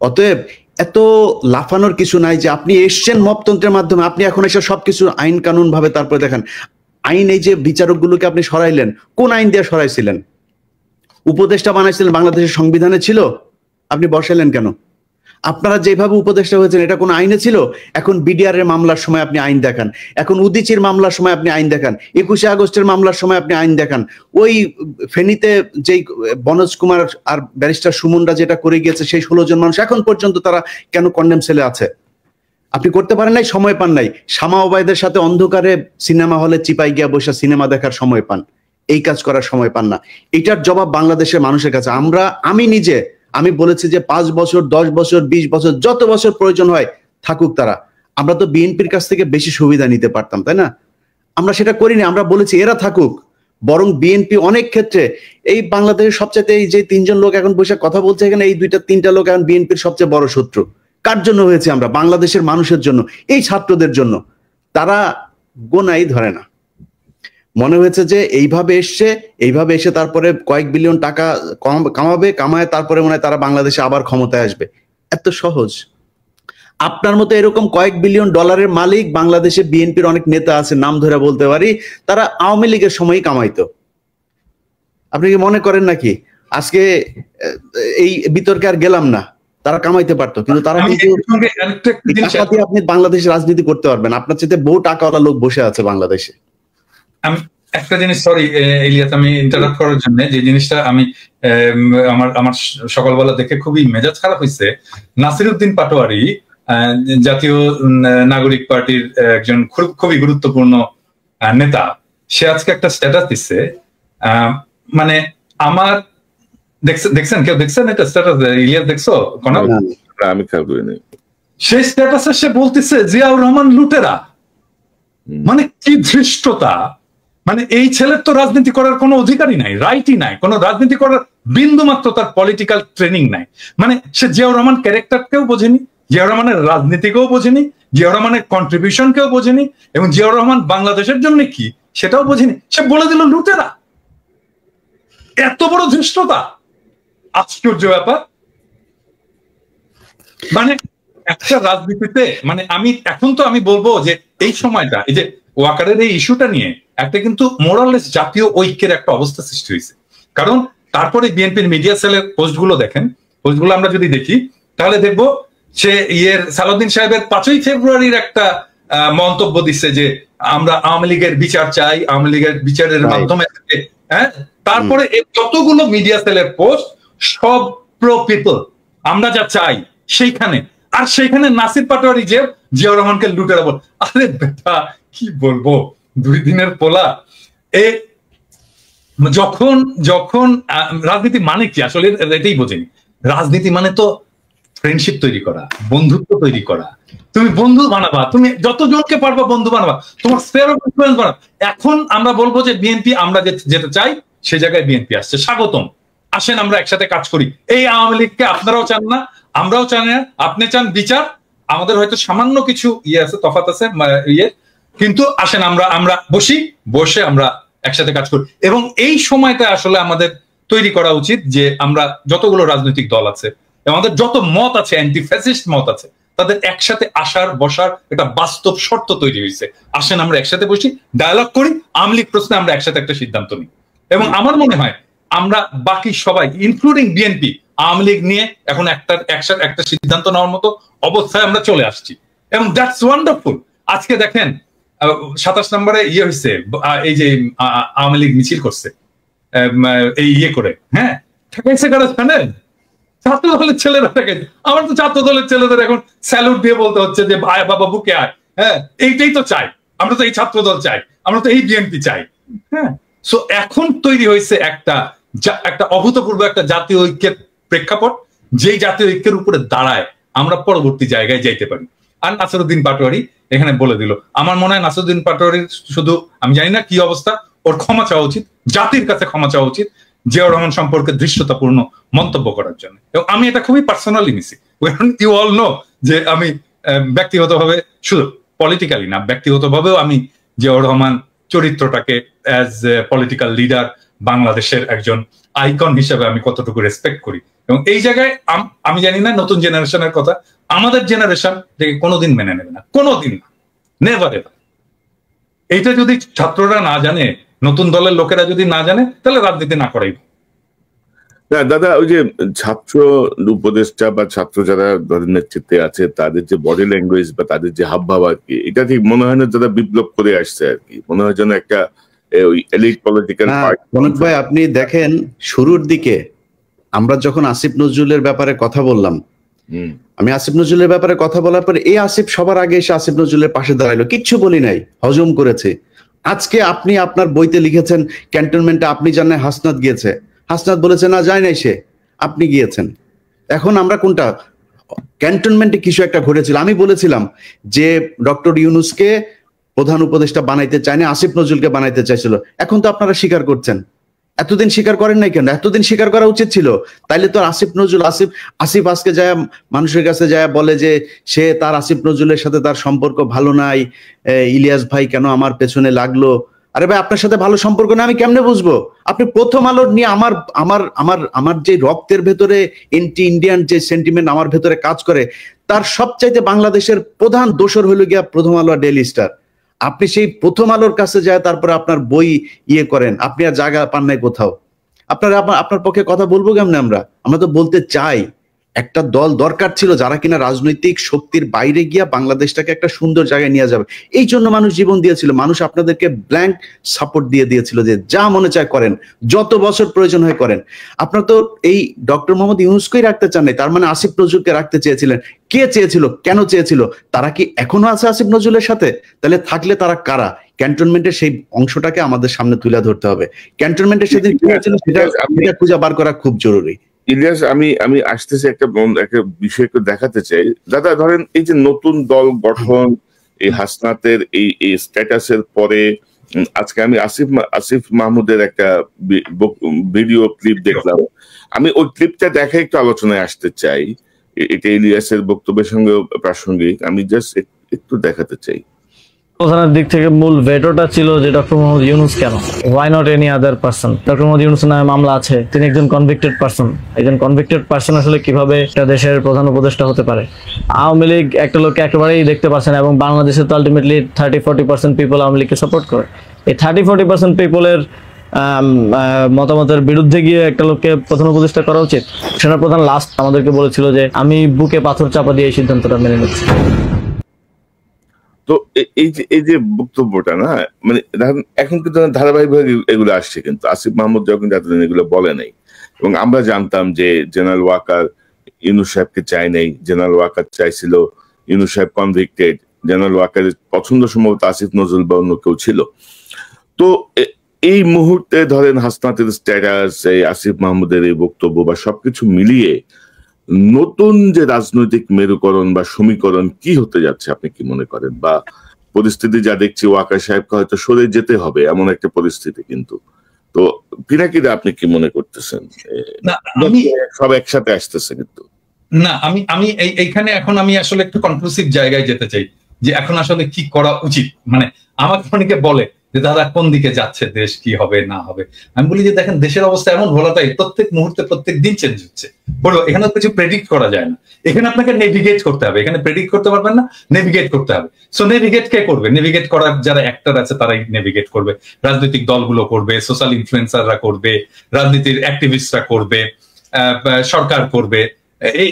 অতএব এত লাফানোর কিছু নাই যে আপনি এসছেন মবতন্ত্রের মাধ্যমে, আপনি এখন এসে সবকিছু আইন কানুন ভাবে তারপরে দেখেন। আইন, এই যে বিচারকগুলোকে আপনি সরাইলেন, কোন আইন দিয়ে সরাইছিলেন? উপদেষ্টা বানাইছিলেন বাংলাদেশের সংবিধানে ছিল, আপনি বসাইলেন কেন? আপনারা যেভাবে উপদেষ্টা হয়েছেন এটা কোন আইনে ছিল? এখন বিডিআর এর মামলার সময় আপনি আইন দেখান, এখন উদিচির মামলার সময় আপনি আইন দেখান, 21শে আগস্টের মামলার সময় আপনি আইন দেখান, ওই ফেনীতে যেই বনজ কুমার আর ব্যারিস্টার সুমনরা যেটা করে গিয়েছে সেই 16 জন মানুষ এখন পর্যন্ত তারা কেন কন্ডেম সেলে আছে? আপনি করতে পারেন নাই, সময় পান নাই। শামা ওবায়দের সাথে অন্ধকারে সিনেমা হলে চিপাই গিয়া বসে সিনেমা দেখার সময় পান, এই কাজ করার সময় পান না। এটার জবাব বাংলাদেশের মানুষের কাছে। আমি বলেছি যে 5 বছর 10 বছর 20 বছর যত বছর প্রয়োজন হয় থাকুক তারা। আমরা তো বিএনপির কাছ থেকে বেশি সুবিধা নিতে পারতাম, তাই না? আমরা সেটা করিনি, আমরা বলেছি এরা থাকুক। বরং বিএনপি অনেক ক্ষেত্রে এই বাংলাদেশের সবচেয়ে, এই যে 3 জন লোক এখন বসে কথা বলছে এখানে, এই 2-3টা লোক এখন বিএনপির সবচেয়ে বড় শত্রু। কার জন্য হয়েছে? আমরা বাংলাদেশের মানুষের জন্য, এই ছাত্রদের জন্য। তারা গোনাই ধরে না। মনে হয়েছে যে এইভাবে এসে তারপরে কয়েক বিলিয়ন টাকা কামায় তারপরে মনে হয় তারা বাংলাদেশে আবার ক্ষমতায় আসবে। এত সহজ? আপনার মতো এরকম কয়েক বিলিয়ন ডলারের মালিক বাংলাদেশে বিএনপির অনেক নেতা আছে, নাম ধরে বলতে পারি, তারা আওয়ামী লীগের সময়ই কামাইতো। আপনি কি মনে করেন নাকি আজকে এই বিতর্কে আর গেলাম না, তারা কামাইতে পারতো, কিন্তু তারা কিন্তু আপনি বাংলাদেশে রাজনীতি করতে পারবেন, আপনার চেয়ে বহু টাকাওয়ালা লোক বসে আছে বাংলাদেশে। আমি একটা জিনিস, সরি ইলিয়াস, আমি ইন্টারাপ্ট করার জন্য, যে জিনিসটা আমি আমার সকালবেলা দেখে খুবই মেজাজ খারাপ হয়েছে। নাসিরউদ্দিন পাটোয়ারি জাতীয় নাগরিক পার্টির একজন খুবই গুরুত্বপূর্ণ নেতা, সে আজকে একটা স্ট্যাটাস দিচ্ছে, মানে আমার দেখছেন, কেউ দেখছেন এটা স্ট্যাটাস? ইলিয়াস দেখছো? আমি খেয়াল করিনি। সেই স্ট্যাটাসে সে বলতেছে জিয়াউর রহমান লুটেরা। মানে কি ধৃষ্টতা! মানে এই ছেলের তো রাজনীতি করার কোনো অধিকারই নাই, রাইটই নাই, কোনো রাজনীতি করার বিন্দু মাত্র তার পলিটিক্যাল ট্রেনিং নাই। মানে সে জিয়াউর রহমান ক্যারেক্টারকেও বোঝেনি, জিয়াউর রহমানের রাজনীতিকেও বোঝেনি, জিয়াউর রহমানের কন্ট্রিবিউশনকেও বোঝেনি, এবং জিয়াউর রহমান বাংলাদেশের জন্য কি সেটাও বোঝেনি। সে বলে দিল লুটেরা। এত বড় ধৃষ্টতা! আশ্চর্য ব্যাপার। মানে একটা রাজনীতিতে, মানে আমি বলবো যে এই সময়টা, এই যে ওয়াকারের এই ইস্যুটা নিয়ে একটা কিন্তু মোরাললেস জাতীয় ঐক্যের একটা অবস্থা সৃষ্টি হয়েছে। কারণ তারপরে বিএনপির মিডিয়া সেলের পোস্টগুলো দেখেন, পোস্টগুলো আমরা যদি দেখি তাহলে দেখবো সে সালাউদ্দিন সাহেবের 5ই ফেব্রুয়ারির একটা মন্তব্য দিচ্ছে যে আমরা আওয়ামী লীগের বিচার চাই, আওয়ামী লীগের বিচারের মাধ্যমে, হ্যাঁ। তারপরে যতগুলো মিডিয়া সেলের পোস্ট সব প্রো পিপল, আমরা যা চাই সেইখানে, আর সেইখানে নাসির পাটোয়ারি যে জিয়াউর রহমানকে লুটেরা বল। আরে বেটা, কি বলবো, 2 দিনের পোলা। যখন রাজনীতি মানে কি আসলে এটাই বোঝেনি। রাজনীতি মানে তো ফ্রেন্ডশিপ তৈরি করা, বন্ধুত্ব তৈরি করা। তুমি বন্ধু বানাবা, তুমি যতজনকে পারবা বন্ধু বানাবা, তোমার স্পেয়ার অফ ইনফ্লুয়েন্স বানাবা। এখন আমরা বলবো যে বিএনপি, আমরা যেটা চাই সে জায়গায় বিএনপি আসছে, স্বাগতম, আসেন আমরা একসাথে কাজ করি। এই আওয়ামী লীগকে আপনারাও চান না, আমরাও চান না। আপনি চান বিচার, আমাদের হয়তো সামান্য কিছু আছে, তফাৎ আছে কিন্তু আসেন আমরা বসে আমরা একসাথে কাজ করি। এবং এই সময়টা আসলে আমাদের তৈরি করা উচিত যে আমরা যতগুলো রাজনৈতিক দল আছে, আমাদের যত মত আছে, অ্যান্টি ফ্যাসিস্ট মত আছে, তাদের একসাথে বসার একটা বাস্তব শর্ত তৈরি হয়েছে। আসেন আমরা একসাথে বসি, ডায়ালগ করি, আওয়ামী লীগ প্রশ্নে আমরা একসাথে একটা সিদ্ধান্ত নিই। এবং আমার মনে হয় আমরা বাকি সবাই ইনক্লুডিং বিএনপি আওয়ামী লীগ নিয়ে এখন একটা সিদ্ধান্ত নেওয়ার মতো অবস্থায় আমরা চলে আসছি, এবং দ্যাটস ওয়ান্ডারফুল। আজকে দেখেন 27 নম্বরে হয়েছে, এই যে আওয়ামী লীগ মিছিল করছে এই করে, হ্যাঁ, ঠেকাইছে কারা জানেন? ছাত্র দলের ছেলেরা ঠেকাইছে। আমার তো ছাত্র দলের ছেলেদের এখন স্যালুট দিয়ে বলতে হচ্ছে যে ভাই বাবা বুকে আয়, হ্যাঁ, এইটাই তো চাই আমরা, তো এই ছাত্র দল চাই, আমরা তো এই বিএনপি চাই, হ্যাঁ। সো এখন তৈরি হয়েছে একটা অভূতপূর্ব একটা জাতীয় ঐক্যের প্রেক্ষাপট, যেই জাতীয় ঐক্যের উপরে দাঁড়ায় আমরা পরবর্তী জায়গায় যাইতে পারি। আর নাসিরউদ্দিন পাটোয়ারি এখানে বলে দিল। আমার মনে হয় নাসিরউদ্দিন পাটোয়ারির শুধু, আমি জানি না কি অবস্থা, ওর ক্ষমা চাওয়া উচিত, জাতির কাছে ক্ষমা চাওয়া উচিত জিয়াউর রহমান সম্পর্কে ধৃষ্টতাপূর্ণ মন্তব্য করার জন্য। এবং আমি এটা খুবই পার্সোনালি নিছি। ইউ অল নো যে আমি ব্যক্তিগতভাবে, শুধু পলিটিক্যালি না, ব্যক্তিগতভাবেও আমি জিয়াউর রহমান চরিত্রটাকে অ্যাজ পলিটিক্যাল লিডার, বাংলাদেশের একজন আইকন হিসেবে আমি কতটুকু রেসপেক্ট করি। এবং এই জায়গায় আমি জানি না নতুন জেনারেশনের কথা, আমাদের জেনারেশন এটাকে কোনোদিন মেনে নেবে না, কোনোদিন না, নেভার এভার। এইটা যদি ছাত্ররা না জানে, নতুন দলের লোকেরা যদি না জানে, তাহলে রাজনীতি না করাই। না দাদা, ওই যে ছাত্র উপদেষ্টা বা ছাত্র যারা ধরেন নেতৃত্বে আছে, তাদের যে বডি ল্যাঙ্গুয়েজ বা তাদের যে হাবভাব আর কি, এটা ঠিক মনে হয় না যারা বিপ্লব করে আসছে আর কি, মনে হয় যেন একটা ওই এলিট পলিটিক্যাল পার্টি। কনক ভাই, আপনি দেখেন শুরুর দিকে আমরা যখন আসিফ নজরুলের ব্যাপারে কথা বললাম, আমি আসিফ নজরুলের ব্যাপারে কথা বলার পরে এই আসিফ সবার আগে এসে আসিফ নজরুলের পাশে দাঁড়াইলো, কিচ্ছু বলি নাই, হজম করেছে। আজকে আপনি আপনার বইতে লিখেছেন ক্যান্টনমেন্টে আপনি জানেন হাসনাত গিয়েছে, হাসনাত বলেছে না যায় নাই সে, আপনি গিয়েছেন। এখন আমরা কোনটা, ক্যান্টনমেন্টে কিছু একটা ঘটেছিল, আমি বলেছিলাম যে ডক্টর ইউনূসকে প্রধান উপদেষ্টা বানাইতে চায়নি, আসিফ নজরুলকে বানাইতে চাইছিল। এখন তো আপনারা স্বীকার করছেন, এতদিন স্বীকার করেন নাই কেন? এতদিন স্বীকার করা উচিত ছিল। তাইলে তো আসিফ নজরুল, আসিফ আজকে যায় মানুষের কাছে যায় বলে যে সে তার আসিফ নজরুলের সাথে তার সম্পর্ক ভালো নাই, ইলিয়াস ভাই কেন আমার পেছনে লাগলো। আরে ভাই, আপনার সাথে ভালো সম্পর্ক না আমি কেমনে বুঝবো? আপনি প্রথম আলো নিয়ে আমার আমার আমার আমার যে রক্তের ভেতরে এন্টি ইন্ডিয়ান যে সেন্টিমেন্ট আমার ভেতরে কাজ করে, তার সবচাইতে বাংলাদেশের প্রধান দোসর হইল গিয়া প্রথম আলো আর ডেইলি স্টার। আপনি সেই প্রথম আলোর কাছে যায় তারপরে আপনার বই ইয়ে করেন, আপনি আর জায়গা পান নাই কোথাও। আপনার পক্ষে কথা বলবো কেমনে? আমরা তো বলতে চাই একটা দল দরকার ছিল যারা কিনা রাজনৈতিক শক্তির বাইরে গিয়া বাংলাদেশটাকে একটা সুন্দর জায়গায় নিয়ে যাবে। এই জন্য মানুষ জীবন দিয়েছিল, মানুষ আপনাদেরকে ব্ল্যাঙ্ক সাপোর্ট দিয়েছিল যে যা মনে চায় করেন, যত বছর প্রয়োজন হয় করেন। আপনারা তো এই ডক্টর মোহাম্মদ ইউনূসকেই রাখতে চান নাই, তার মানে আসিফ নজরুলকে রাখতে চেয়েছিলেন। কে চেয়েছিল, কেন চেয়েছিল? তারা কি এখনো আছে আসিফ নজরুলের সাথে? তাহলে থাকলে তারা কারা? ক্যান্টনমেন্টের সেই অংশটাকে আমাদের সামনে তুলে ধরতে হবে। ক্যান্টনমেন্টের সেদিন কি হয়েছিল সেটা খুঁজে বার করা খুব জরুরি। ইলিয়াস, আমি আসতেছি একটা বিষয় একটু দেখাতে চাই দাদা। ধরেন এই যে নতুন দল গঠন, এই হাসনাতের এই স্ট্যাটাসের পরে আজকে আমি আসিফ মাহমুদের একটা ভিডিও ক্লিপ দেখলাম। আমি ওই ক্লিপটা দেখে একটু আলোচনায় আসতে চাই, এটা ইলিয়াসের বক্তব্যের সঙ্গে প্রাসঙ্গিক। আমি জাস্ট একটু দেখাতে চাই। প্রধানের দিক থেকে মূল ভেটোটা ছিল যে ডক্টর মোহাম্মদ ইউনূস কেন, why not any other person. Doctor Mohammad Yunus নামে মামলা আছে, তিনি একজন কনভিক্টেড পারসন। একজন কনভিক্টেড পারসন আসলে কিভাবে একটা দেশের প্রধান উপদেষ্টা হতে পারে? আওয়ামী লীগ একটা লোককে একেবারেই দেখতে পাচ্ছে না, এবং বাংলাদেশে তো আলটিমেটলি 30-40% পিপল আওয়ামী লীগকে সাপোর্ট করে। এই 30-40% পিপলের মতামতের বিরুদ্ধে গিয়ে একটা লোককে প্রধান উপদেষ্টা করা উচিত? সেনাপ্রধান লাস্ট আমাদেরকে বলেছিল যে আমি বুকে পাথর চাপা দিয়ে এই সিদ্ধান্তটা মেনে নিচ্ছি। তো এই যে বক্তব্যটা না, মানে এখন কিন্তু ধারাবাহিকভাবে এগুলো আসছে, কিন্তু আসিফ মাহমুদ যখন এতদিন এগুলো বলে নাই, এবং আমরা জানতাম যে জেনারেল ওয়াকার ইউনূস সাহেবকে চায় নাই, জেনারেল ওয়াকার চাইছিল ইউনূস সাহেব কনভিক্টেড, জেনারেল ওয়াকারের পছন্দ সম্ভবত আসিফ নজরুল বা অন্য কেউ ছিল। তো এই মুহূর্তে ধরেন হাসনাতের স্ট্যাটাস, এই আসিফ মাহমুদের এই বক্তব্য বা সবকিছু মিলিয়ে নতুন যে রাজনৈতিক মেরুকরণ বা সমীকরণ কি হতে যাচ্ছে আপনি কি মনে করেন? বা পরিস্থিতি যা দেখছি, ওয়াকার সাহেবকে হয়তো সরে যেতে হবে এমন একটা পরিস্থিতি, কিন্তু তো পিনাকিদা আপনি কি মনে করতেছেন? সব একসাথে আসতেছে কিন্তু না, আমি এইখানে এখন আমি আসলে একটু কনক্লুসিভ জায়গায় যেতে চাই যে এখন আসলে কি করা উচিত। মানে আমাকে অনেকে বলে যে দাদা কোন দিকে যাচ্ছে দেশ, কি হবে না হবে। আমি বলি যে দেখেন, দেশের অবস্থা এমন ভোলাটাইল, প্রত্যেক মুহূর্তে প্রত্যেক দিন চেঞ্জ হচ্ছে। বলো, এখানে কিছু প্রেডিক্ট করা যায় না, এখানে আপনাকে নেভিগেট করতে হবে। এখানে প্রেডিক্ট করতে পারবেন না, নেভিগেট করতে হবে। সো নেভিগেট কে করবে? নেভিগেট করার যারা অ্যাক্টর আছে তারাই নেভিগেট করবে। রাজনৈতিক দলগুলো করবে, সোশ্যাল ইনফ্লুয়েন্সাররা করবে, রাজনীতির অ্যাক্টিভিস্টরা করবে, সরকার করবে, এই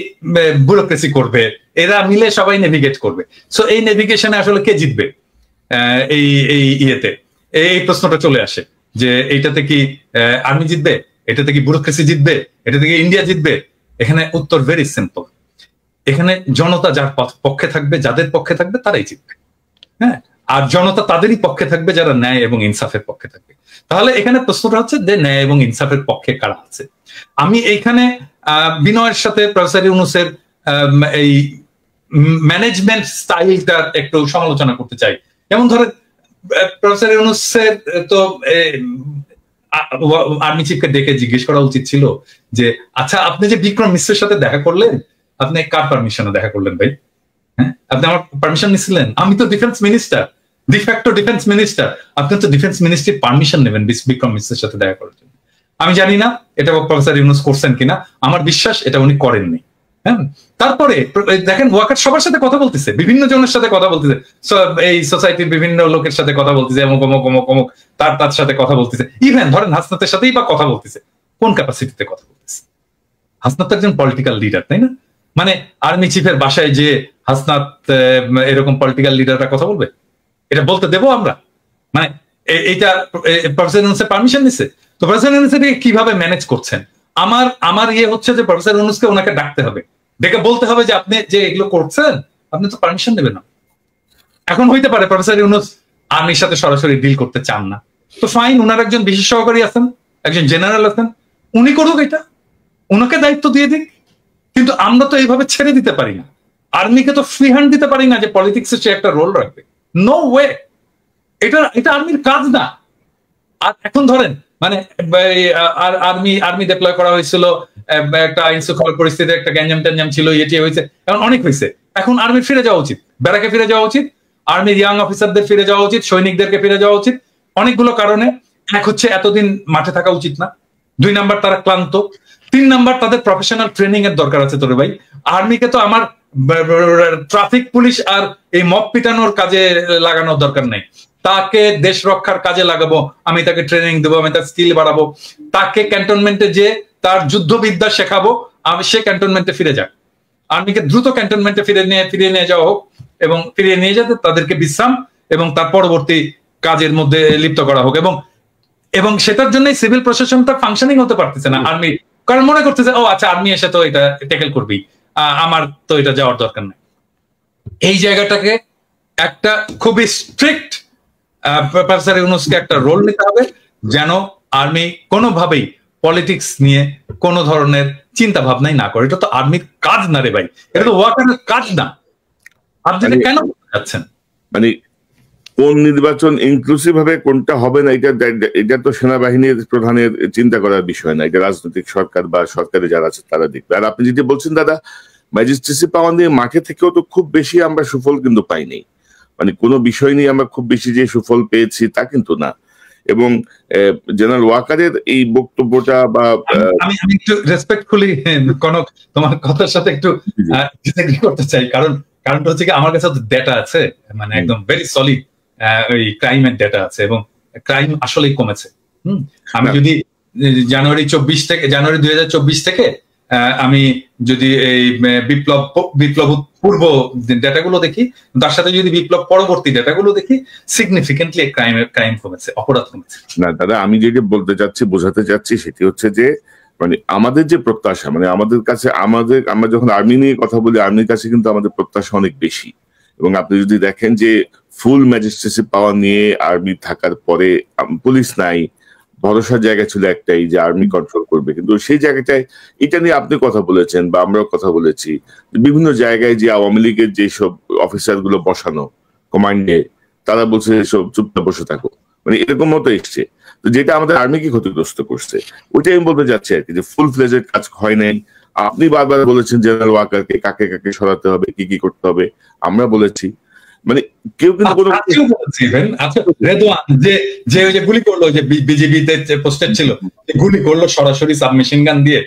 ব্যুরোক্রেসি করবে, এরা মিলে সবাই নেভিগেট করবে। সো এই নেভিগেশনে আসলে কে জিতবে? এই ইয়েতে এই প্রশ্নটা চলে আসে যে এইটাতে কি আর্মি জিতবে, এটাতে কি ব্যুরোক্রেসি জিতবে, এটা থেকে ইন্ডিয়া জিতবে? এখানে উত্তর ভেরি সিম্পল। এখানে জনতা যার পক্ষে থাকবে, যাদের পক্ষে থাকবে তারাই জিতবে। হ্যাঁ, আর জনতা তাদেরই পক্ষে থাকবে যারা ন্যায় এবং ইনসাফের পক্ষে থাকবে। তাহলে এখানে প্রশ্নটা হচ্ছে যে ন্যায় এবং ইনসাফের পক্ষে কারা আছে। আমি এইখানে বিনয়ের সাথে প্রফেসর ইউনূসের এই ম্যানেজমেন্ট স্টাইলটার একটু সমালোচনা করতে চাই। যেমন ধরেন প্রফেসর ইউনূসের তো আর্মি চিফকে ডেকে জিজ্ঞেস করা উচিত ছিল যে আচ্ছা, আপনি যে বিক্রম মিশ্রের সাথে দেখা করলেন, আপনি কার পারমিশনে দেখা করলেন ভাই? হ্যাঁ, আপনি আমার পারমিশন নিছিলেন? আমি তো defence minister, de facto defence minister. আপনি তো ডিফেন্স মিনিস্ট্রির পারমিশন নেবেন বিক্রম মিশ্রের সাথে দেখা করার জন্য। আমি জানি না এটা প্রফেসর ইউনূস করছেন কিনা, আমার বিশ্বাস এটা উনি করেননি। হ্যাঁ, তারপরে দেখেন ওয়াকার সবার সাথে কথা বলতেছে, বিভিন্ন জনের সাথে কথা বলতেছে, এই সোসাইটির বিভিন্ন লোকের সাথে কথা বলতেছে, অমুক অমুক অমুক অমুক তার সাথে কথা বলতেছে, ইভেন ধরেন হাসনাতের সাথেই বা কথা বলতেছে। কোন ক্যাপাসিটিতে কথা বলতেছে? হাসনাত একজন পলিটিক্যাল লিডার, তাই না? মানে আর্মি চিফের বাসায় যে হাসনাত এরকম পলিটিক্যাল লিডাররা কথা বলবে, এটা বলতে দেবো আমরা? মানে এইটা প্রফেসর ইউনূসের পারমিশন নিছে? তো প্রফেসর ইউনূস এটাকে কিভাবে ম্যানেজ করছেন? আমার ইয়ে হচ্ছে যে প্রফেসর ইউনূসকে ওনাকে ডাকতে হবে, ডেকে বলতে হবে যে আপনি যে এগুলো করছেন আপনি তো পারমিশন নেবেন না। এখন হইতে পারে প্রফেসর ইউনূস আর্মির সাথে সরাসরি ডিল করতে চান না, তো ফাইন, ওনার একজন বিশেষ সহকারী আছেন, একজন জেনারেল আছেন, উনি করুক, এটা ওনাকে দায়িত্ব দিয়ে দিক। কিন্তু আমরা তো এইভাবে ছেড়ে দিতে পারি না, আর্মিকে তো ফ্রি হ্যান্ড দিতে পারি না যে পলিটিক্সে সে একটা রোল রাখবে। নো ওয়ে, এটা আর্মির কাজ না। আর এখন ধরেন মানে আর্মি ডিপ্লয় করা হয়েছিল, একটা আইন শৃঙ্খলা পরিস্থিতি, একটা গ্যাঞ্জাম ট্যাঞ্জাম ছিল, এটি হয়েছে, এখন অনেক হয়েছে। এখন আর্মির ফিরে যাওয়া উচিত, ব্যারাকে ফিরে যাওয়া উচিত, আর্মির ইয়াং অফিসারদের ফিরে যাওয়া উচিত, সৈনিকদেরকে ফিরে যাওয়া উচিত, অনেকগুলো কারণে। এক হচ্ছে এতদিন মাঠে থাকা উচিত না, 2 নাম্বার তারা ক্লান্ত, 3 নাম্বার তাদের প্রফেশনাল ট্রেনিং এর দরকার আছে। তোরে ভাই, আর্মিকে তো আমার ট্রাফিক পুলিশ আর এই মব পিটানোর কাজে লাগানোর দরকার নাই, তাকে দেশ রক্ষার কাজে লাগাবো, আমি তাকে ট্রেনিং দেবো, আমি তার স্কিল বাড়াবো, তাকে ক্যান্টনমেন্টে যে তার যুদ্ধবিদ্যা শেখাবো, আমি সে ক্যান্টনমেন্টে ফিরে যাক। আর্মিকে দ্রুত ক্যান্টনমেন্টে ফিরিয়ে নিয়ে যাওয়া হোক, এবং ফিরিয়ে নিয়ে যেতে তাদেরকে বিশ্রাম এবং তার পরবর্তী কাজের মধ্যে লিপ্ত করা হোক। এবং সেটার জন্য সিভিল প্রশাসনটা ফাংশনিং হতে পারতেছে না আর্মি, কারণ মনে করতেছে ও আচ্ছা আর্মি এসে তো এটা ট্যাকেল করবেই, আমার তো এটা যাওয়ার দরকার নেই। এই জায়গাটাকে একটা খুবই স্ট্রিক্ট প্রফেসর ইউনূসকে একটা রোল নিতে হবে, যেন আর্মি কোনোভাবেই পলিটিক্স নিয়ে কোনো ধরনের চিন্তা ভাবনাই না করে। এটা তো আর্মির কাজ না রে ভাই, এটা তো ওয়াকারের কাজ না। আপনি কেন যাচ্ছেন? মানে কোন নির্বাচন ইনক্লুসিভ হবে, কোনটা হবে না, এটা তো সেনাবাহিনীর প্রধানের চিন্তা করার বিষয় না, এটা রাজনৈতিক সরকার বা সরকারে যারা আছে তারা দেখবে। আর আপনি যেটি বলছেন দাদা, ম্যাজিস্ট্রেসি পাওয়া নিয়ে মাঠে থেকেও তো খুব বেশি আমরা সুফল কিন্তু পাইনি, মানে কোনো বিষয় নিয়ে আমরা খুব বেশি যে সুফল পেয়েছি তা কিন্তু না। এবং জেনারেল ওয়াকারের এই বক্তব্যটা বা আমি একটু রেসপেক্টফুলি কনক তোমার কথার সাথে একটু ডিসএগ্রি করতে চাই, কারণটা হচ্ছে কি আমার কাছে ডেটা আছে, মানে একদম ভেরি সলিড ওই ক্রাইমের ডেটা আছে, এবং ক্রাইম আসলেই কমেছে। আমি যদি জানুয়ারি 2024 থেকে আমি যদি এই বিপ্লব পূর্ব ডেটাগুলো দেখি, তার সাথে যদি বিপ্লব পরবর্তী ডেটাগুলো দেখি, সিগনিফিকেন্টলি ক্রাইম কমেছে, অপরাধ কমেছে। না দাদা, আমি যেটা বলতে চাচ্ছি, বোঝাতে চাচ্ছি, সেটি হচ্ছে যে মানে আমাদের যে প্রত্যাশা, মানে আমাদের কাছে আমরা যখন আর্মি নিয়ে কথা বলি, আর্মির কাছে কিন্তু আমাদের প্রত্যাশা অনেক বেশি। এবং আপনি যদি দেখেন যে ফুল ম্যাজিস্ট্রেসি পাওয়ার নিয়ে আর্মি থাকার পরে পুলিশ নাই, ভরসার জায়গা ছিল একটাই যে আর্মি কন্ট্রোল করবে, কিন্তু সেই জায়গাটায় এটা নিয়ে আপনি কথা বলেছেন বা আমরাও কথা বলেছি, বিভিন্ন জায়গায় যে আওয়ামী লীগের যেসব অফিসার গুলো বসানো কমান্ডে, তারা বলছে এসব চুপচাপ বসে থাকো, মানে এরকম মতো এসছে। তো যেটা আমাদের আর্মিকে ক্ষতিগ্রস্ত করছে, ওইটাই আমি বলতে যাচ্ছি আর কি, যে ফুল ফ্লেজের কাজ হয় নাই। আপনি বারবার বলেছেন জেনারেল ওয়াকারকে কাকে কাকে সরাতে হবে, কি কি করতে হবে, আমরা বলেছি, মানে কেউ কিন্তু কোনো যে গুলি করলো, যে বিজেপিতে পোস্টেড ছিল, গুলি করলো সরাসরি সাবমেশিন গান দিয়ে,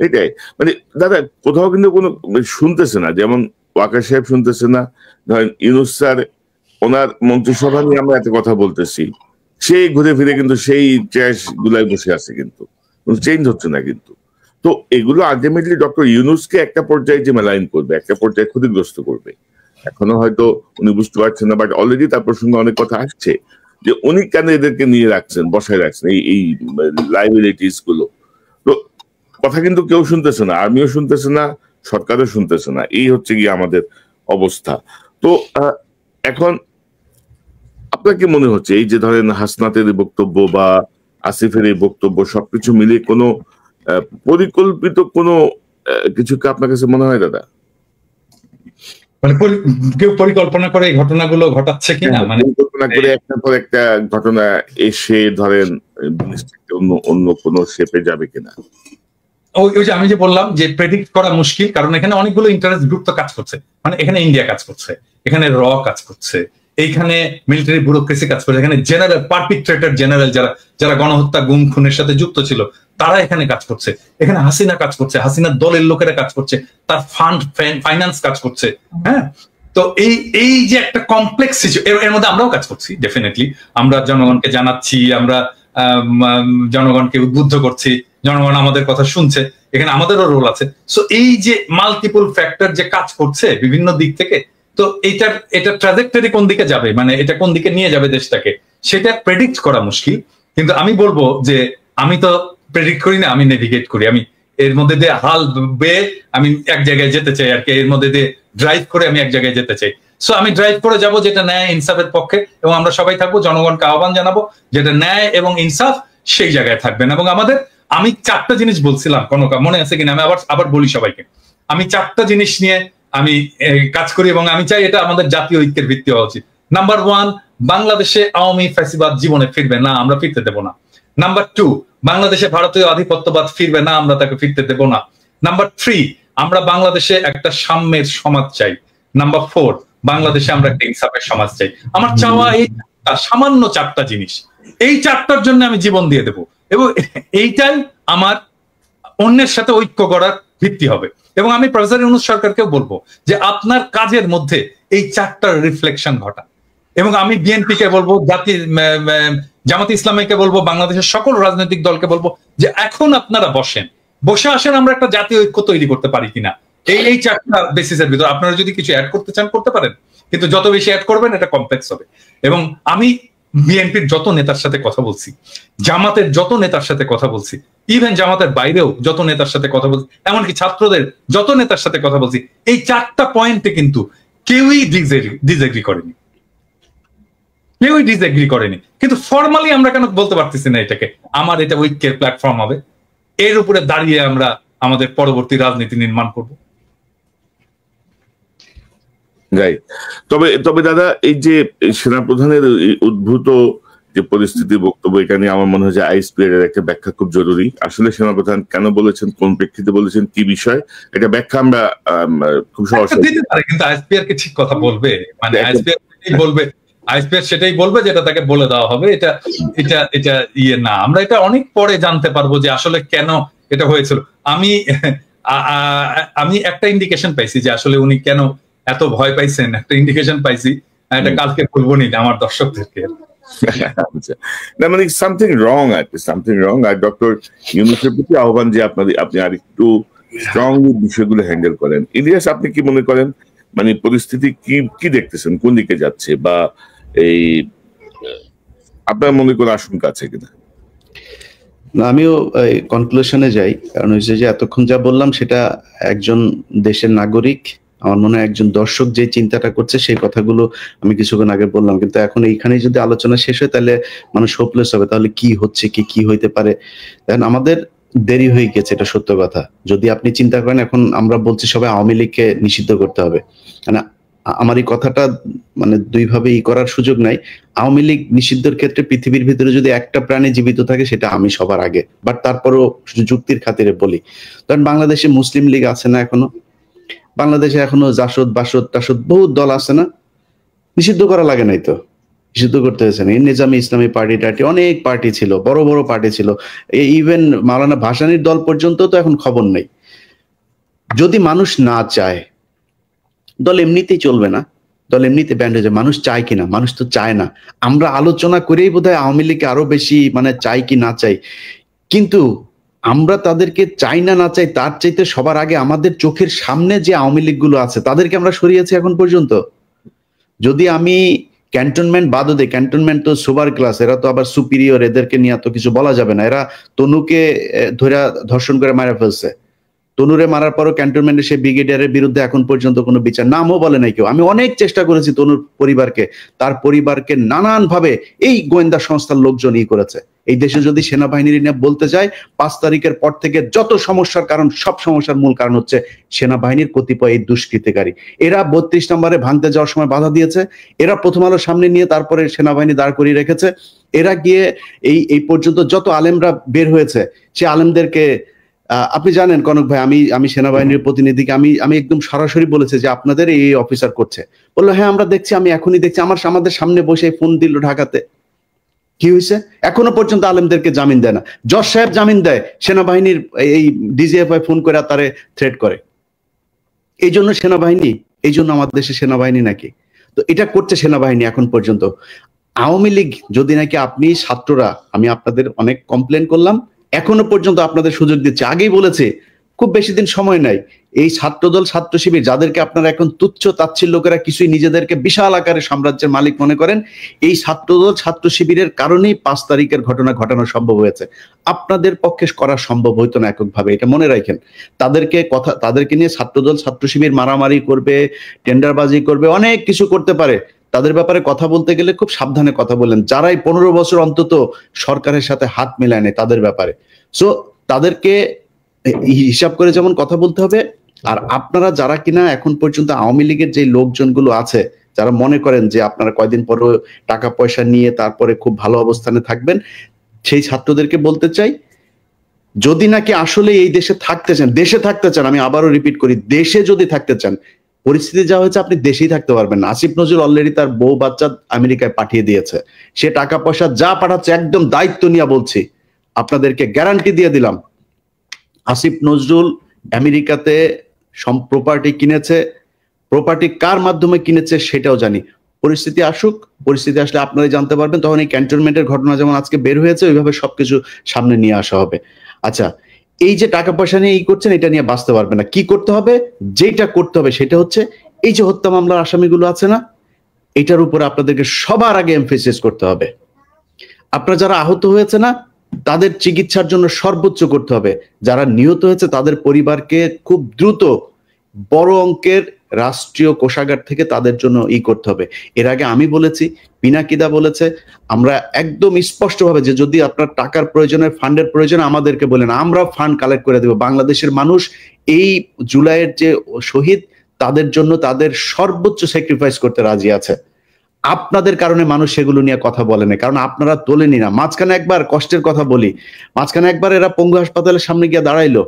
এটাই মানে দাদা কোথাও কিন্তু কোনো শুনতেছে না, যেমন ওয়াকার সাহেব শুনতেছে না, ধরেন ইউনূস স্যার ওনার মন্ত্রিসভা নিয়ে আমরা এত কথা বলতেছি, সেই ঘুরে ফিরে কিন্তু সেই ট্র্যাশ গুলাই বসে আছে, কিন্তু চেঞ্জ হচ্ছে না। কিন্তু তো এগুলো আলটিমেটলি ডক্টর ইউনূসকে একটা পর্যায়ে যে মেলাইন করবে, একটা পর্যায়ে ক্ষতিগ্রস্ত করবে। এখনো হয়তো উনি বুঝতে পারছেন না, বাট অলরেডি তার প্রসঙ্গে অনেক কথা আসছে যে উনি কেন এদেরকে নিয়ে রাখছেন, বসায় রাখছেন এই লাইবিলিটিস গুলো। তো কথা কিন্তু কেউ শুনতেছে না, আর্মিও শুনতেছে না, সরকারও শুনতেছে না, এই হচ্ছে গিয়ে আমাদের অবস্থা। তো এখন আপনার কি মনে হচ্ছে এই যে ধরেন হাসনাতের বক্তব্য বা আসিফের এই বক্তব্য, সবকিছু মিলিয়ে কোনো পরিকল্পিত কোনো কিছু কি আপনার কাছে মনে হয় দাদা? মানে কেউ পরিকল্পনা করে এই ঘটনাগুলো ঘটাচ্ছে কিনা, মানে পরিকল্পনা করে একটার পর একটা ঘটনা এসে ধরেন অন্য কোনো শেপে যাবে কিনা? ওই যে আমি যে বললাম যে প্রেডিক্ট করা মুশকিল, কারণ এখানে অনেকগুলো ইন্টারেস্ট গ্রুপ তো কাজ করছে। মানে এখানে ইন্ডিয়া কাজ করছে, এখানে কাজ করছে, এইখানে মিলিটারি ব্যুরোক্রেসি কাজ করছে, এখানে জেনারেল পারপিট্রেটর জেনারেল যারা গণহত্যা গুম খুনের সাথে যুক্ত ছিল তারা এখানে কাজ করছে, এখানে হাসিনা কাজ করছে, হাসিনার দলের লোকেরা কাজ করছে, তার ফাইন্যান্স কাজ করছে। হ্যাঁ, তো তো এই যে একটা কমপ্লেক্স সিচুয়েশন, এর মধ্যে আমরাও কাজ করছি ডেফিনেটলি, আমরা জনগণকে জানাচ্ছি, আমরা জনগণকে উদ্বুদ্ধ করছি, জনগণ আমাদের কথা শুনছে, এখানে আমাদেরও রোল আছে। সো এই যে মাল্টিপল ফ্যাক্টর যে কাজ করছে বিভিন্ন দিক থেকে, তো এটা ট্রাজেক্টরি কোন দিকে যাবে, মানে এটা কোন দিকে নিয়ে যাবে দেশটাকে, সেটা প্রেডিক্ট করা মুশকিল। কিন্তু আমি বলবো যে আমি তো প্রেডিক্ট করি না, আমি নেভিগেট করি। আমি এর মধ্যে দিয়ে হাল বেয়ে আমি এক জায়গায় যেতে চাই আর কি, এর মধ্যে দিয়ে ড্রাইভ করে আমি এক জায়গায় যেতে চাই। সো আমি ড্রাইভ করে যাব যেটা ন্যায় ইনসাফের পক্ষে, এবং আমরা সবাই থাকবো, জনগণকে আহ্বান জানাবো যেটা ন্যায় এবং ইনসাফ সেই জায়গায় থাকবেন। এবং আমি 4টা জিনিস বলছিলাম, কনকা মনে আছে কিনা, আমি আবার বলি সবাইকে, আমি 4টা জিনিস নিয়ে আমি কাজ করি এবং আমি চাই এটা আমাদের জাতীয় ঐক্যের ভিত্তি হওয়া উচিত। নাম্বার 1, বাংলাদেশে আওয়ামী ফ্যাসিবাদ জীবনে ফিরবে না, আমরা ফিরতে দেব না। নাম্বার 2, বাংলাদেশে ভারতীয় আধিপত্যবাদ ফিরবে না, আমরা তাকে ফিরতে দেব না। নাম্বার 3, আমরা বাংলাদেশে একটা সাম্যের সমাজ চাই। নাম্বার 4, বাংলাদেশে আমরা একটা ইনসাফের সমাজ চাই। আমার চাওয়া এই সামান্য 4টা জিনিস, এই 4টার জন্য আমি জীবন দিয়ে দেব, এবং এইটাই আমার অন্যের সাথে ঐক্য করার ভিত্তি হবে। এবং আমি প্রফেসর ইউনূস সরকারকেও বলবো যে আপনার কাজের মধ্যে এই 4টার রিফ্লেকশন ঘটা। এবং আমি বিএনপি কে বলবো, জামাত ইসলামীকে বলবো, বাংলাদেশের সকল রাজনৈতিক দলকে বলবো যে এখন আপনারা বসে আসেন, আমরা একটা জাতীয় ঐক্য তৈরি করতে পারি কিনা এই 4টা বেসিসের ভিতর। আপনারা যদি কিছু অ্যাড করতে চান করতে পারেন, কিন্তু যত বেশি অ্যাড করবেন এটা কমপ্লেক্স হবে। এবং আমি বিএনপির যত নেতার সাথে কথা বলছি, জামাতের যত নেতার সাথে কথা বলছি, ইভেন জামাতের বাইরেও যত নেতার সাথে কথা বলছি, এমনকি ছাত্রদের যত নেতার সাথে কথা বলছি, এই 4টা পয়েন্টে কিন্তু কেউই ডিসএগ্রি করেনি, কিন্তু ফর্মালি আমরা কেন বলতে পারতেছি না এটাকে আমার এটা ঐক্যের প্ল্যাটফর্ম হবে, এর উপরে দাঁড়িয়ে আমরা আমাদের পরবর্তী রাজনীতি নির্মাণ করব। রাইট। তবে দাদা, এই যে সেনাপ্রধানের উদ্ভূত যে পরিস্থিতি, বক্তব্য, এখানে আমার মনে হয় যে আইএসপিআর এর একটা ব্যাখ্যা খুব জরুরি। আসলে সেনাপ্রধান কেন বলেছেন, কোন প্রেক্ষিতে বলেছেন, কি বিষয়, এটা ব্যাখ্যা আমরা খুব সহজ দিতে পারে। কিন্তু আইএসপিআর কে ঠিক কথা বলবে, মানে আইএসপিআর সেটাই বলবে যেটা তাকে বলে দেওয়া হবে। এটা ইয়ে না, আমরা এটা অনেক পরে জানতে পারবো যে আসলে কেন এটা হয়েছিল। আমি একটা ইন্ডিকেশন পাইছি যে আসলে উনি কেন এত ভয় পাইছেন, একটা ইন্ডিকেশন পাইছি, এটা কালকে বলবো নি আমার দর্শকদেরকে। না, মানে সামথিং রং আছে, সামথিং রং। আর ডক্টর ইউনূসের প্রতি আহ্বান যে আপনি আরেকটু স্ট্রংলি বিষয়গুলো হ্যান্ডেল করেন। ইলিয়াস, আপনি কি মনে করেন, মানে পরিস্থিতি কি দেখতেছেন, কোন দিকে যাচ্ছে, বা এই আপনার মনে কোনো আশঙ্কা আছে কিনা? আমিও কনক্লুশনে যাই, কারণ হচ্ছে যে এতক্ষণ যা বললাম সেটা একজন দেশের নাগরিক, আমার মনে হয় একজন দর্শক যে চিন্তাটা করছে সেই কথাগুলো আমি কিছুক্ষণ আগে বললাম। কিন্তু এখন এইখানেই যদি আলোচনা শেষ হয় তাহলে মানুষ হোপলেস হবে, তাহলে কি হচ্ছে, কি হইতে পারে। দেখেন, আমাদের দেরি হয়ে গেছে, এটা সত্য কথা। যদি আপনি চিন্তা করেন, এখন আমরা বলছি সবাই আওয়ামী লীগকে নিষিদ্ধ করতে হবে, মানে আমার এই কথাটা মানে দুইভাবে করার সুযোগ নাই। আওয়ামী লীগ নিষিদ্ধের ক্ষেত্রে পৃথিবীর ভিতরে যদি একটা প্রাণী জীবিত থাকে সেটা আমি সবার আগে, বাট তারপরও যুক্তির খাতিরে বলি। কারণ বাংলাদেশে মুসলিম লীগ আছে না এখনো, বাংলাদেশে এখনো জাসদ বাসদ টাসদ বহুত দল আছে না, নিষিদ্ধ করা লাগে নাই তো, নিষিদ্ধ করতে হয়েছে না। নিজামী ইসলামী পার্টি অনেক পার্টি ছিল, বড় বড় পার্টি ছিল, ইভেন মাওলানা ভাসানীর দল পর্যন্ত তো এখন খবর নেই। যদি মানুষ না চায়, দল এমনিতেই চলবে না, দল এমনিতে ব্যান্ড হয়ে যায়। মানুষ চায় কিনা, মানুষ তো চায় না। আমরা আলোচনা করেই বোধহয় আওয়ামী লীগকে আরো বেশি মানে চাই কি না চাই, কিন্তু আমরা তাদেরকে চাই না চাই তার চাইতে সবার আগে আমাদের চোখের সামনে যে আওয়ামী লীগ গুলো আছে তাদেরকে আমরা সরিয়েছি এখন পর্যন্ত। যদি আমি ক্যান্টনমেন্ট বাদও দেই, ক্যান্টনমেন্ট তো সুপার ক্লাস, এরা তো আবার সুপিরিয়র, এদেরকে নিয়ে তো কিছু বলা যাবে না। এরা তনুকে ধরে ধর্ষণ করে মারা ফেলছে, তনুরে মারার পরও ক্যান্টনমেন্টে সে ব্রিগেডিয়ারের বিরুদ্ধে এখন পর্যন্ত কোনো বিচার, নামও বলে নাই কেউ। আমি অনেক চেষ্টা করেছি তনুর পরিবারকে, তার পরিবারকে নানান ভাবে এই গোয়েন্দা সংস্থার লোকজন করেছে। এই দেশে যদি সেনাবাহিনীর নিয়ে বলতে যায়, 5 তারিখের পর থেকে যত সমস্যার কারণ, সব সমস্যার মূল কারণ হচ্ছে সেনাবাহিনীর কতিপয় এই দুষ্কৃতিকারী। এরা 32 নম্বরে ভাঙতে যাওয়ার সময় বাধা দিয়েছে, এরা প্রথম আলো সামনে নিয়ে তারপরে সেনাবাহিনী দাঁড় করিয়ে রেখেছে। এরা গিয়ে এই পর্যন্ত যত আলেমরা বের হয়েছে সে আলেমদেরকে, আপনি জানেন কনক ভাই, আমি সেনাবাহিনীর প্রতিনিধিকে আমি একদম সরাসরি বলেছে যে আপনাদের এই অফিসার করছে, বললো হ্যাঁ আমরা দেখছি, আমি এখনই দেখছি। আমাদের সামনে বসে ফোন দিল ঢাকাতে, কি হয়েছে? এখনো পর্যন্ত আলেমদেরকে জামিন দেয় না। জজ সাহেব জামিন দেয়, সেনাবাহিনীর এই ডিজিএফআই ফোন করে তারে থ্রেট করে। এই জন্য সেনাবাহিনী এই জন্য আমাদের দেশে সেনাবাহিনী নাকি? তো এটা করছে সেনাবাহিনী এখন পর্যন্ত। আওয়ামী লীগ যদি নাকি আপনি ছাত্ররা, আমি আপনাদের অনেক কমপ্লেন করলাম, এখনো পর্যন্ত আপনাদের সুযোগ দিচ্ছে। আগেই বলেছে খুব বেশি দিন সময় নাই, এই ছাত্রদল ছাত্র শিবির যাদেরকে আপনারা এখন তুচ্ছ তাচ্ছিল্য করে কিছুই নিজেদেরকে বিশাল আকারে সাম্রাজ্যের মালিক মনে করেন, এই ছাত্রদল ছাত্র শিবিরের কারণেই ৫ তারিখের ঘটনা ঘটানো সম্ভব হয়েছে। আপনাদের পক্ষে করা সম্ভব হইতো না এককভাবে, এটা মনে রাখেন। তাদেরকে নিয়ে ছাত্রদল ছাত্র শিবির মারামারি করবে, টেন্ডারবাজি করবে, অনেক কিছু করতে পারে। তাদের ব্যাপারে কথা বলতে গেলে খুব সাবধানে কথা বললেন, যারাই 15 বছর অন্তত সরকারের সাথে হাত মেলায় নেয় তাদের ব্যাপারে। সো তাদেরকে হিসাব করে যেমন কথা বলতে হবে। আর আপনারা যারা কিনা এখন পর্যন্ত আওয়ামী লীগের যে লোকজনগুলো আছে, যারা মনে করেন যে আপনারা কয়দিন পরে টাকা পয়সা নিয়ে তারপরে খুব ভালো অবস্থানে থাকবেন, সেই ছাত্রদেরকে বলতে চাই, যদি নাকি আসলে এই দেশে থাকতে চান, আমি আবারও রিপিট করি, দেশে যদি থাকতে চান, পরিস্থিতি যা হয়েছে আপনি দেশেই থাকতে পারবেন না। আসিফ নজরুল অলরেডি তার বউ বাচ্চা আমেরিকায় পাঠিয়ে দিয়েছে, সে টাকা পয়সা যা পাঠাচ্ছে একদম দায়িত্ব নিয়ে বলছি, আপনাদেরকে গ্যারান্টি দিয়ে দিলাম, আসিফ নজরুল আমেরিকাতে প্রপার্টি কিনেছে। প্রপার্টি কার মাধ্যমে কিনেছে সেটাও জানি। পরিস্থিতি আসলে আপনারাই জানতে পারবেন, তখন এই ক্যান্টনমেন্টের ঘটনা যেমন আজকে বের হয়েছে ওইভাবে সবকিছু সামনে নিয়ে আসা হবে। আচ্ছা, এই যে টাকা পয়সা নিয়ে করছেন, এটা নিয়ে বাঁচতে পারবে না। কি করতে হবে? যেটা করতে হবে সেটা হচ্ছে এই যে হত্যা মামলার আসামিগুলো আছে না, এটার উপরে আপনাদেরকে সবার আগে এমফেসিস করতে হবে। আপনারা যারা আহত হয়েছে না, তাদের চিকিৎসার জন্য সর্বোচ্চ করতে হবে। যারা নিহত হয়েছে তাদের পরিবারকে খুব দ্রুত বড় অঙ্কের রাষ্ট্রীয় কোষাগার থেকে তাদের জন্য করতে হবে। এর আগে আমি বলেছি, পিনাকিদা বলেছে, আমরা একদম স্পষ্টভাবে যে যদি আপনার টাকার প্রয়োজনের ফান্ডের প্রয়োজন আমাদেরকে বলেন, আমরা ফান্ড কালেক্ট করে দেব। বাংলাদেশের মানুষ এই জুলাইয়ের যে শহীদ, তাদের জন্য তাদের সর্বোচ্চ স্যাক্রিফাইস করতে রাজি আছে। আপনাদের কারণে মানুষ সেগুলো নিয়ে কথা বলে না, কারণ আপনারা তোলেনি না। মাঝখানে একবার কষ্টের কথা বলি, মাঝখানে একবার এরা পঙ্গু হাসপাতালের সামনে গিয়ে দাঁড়াইলো।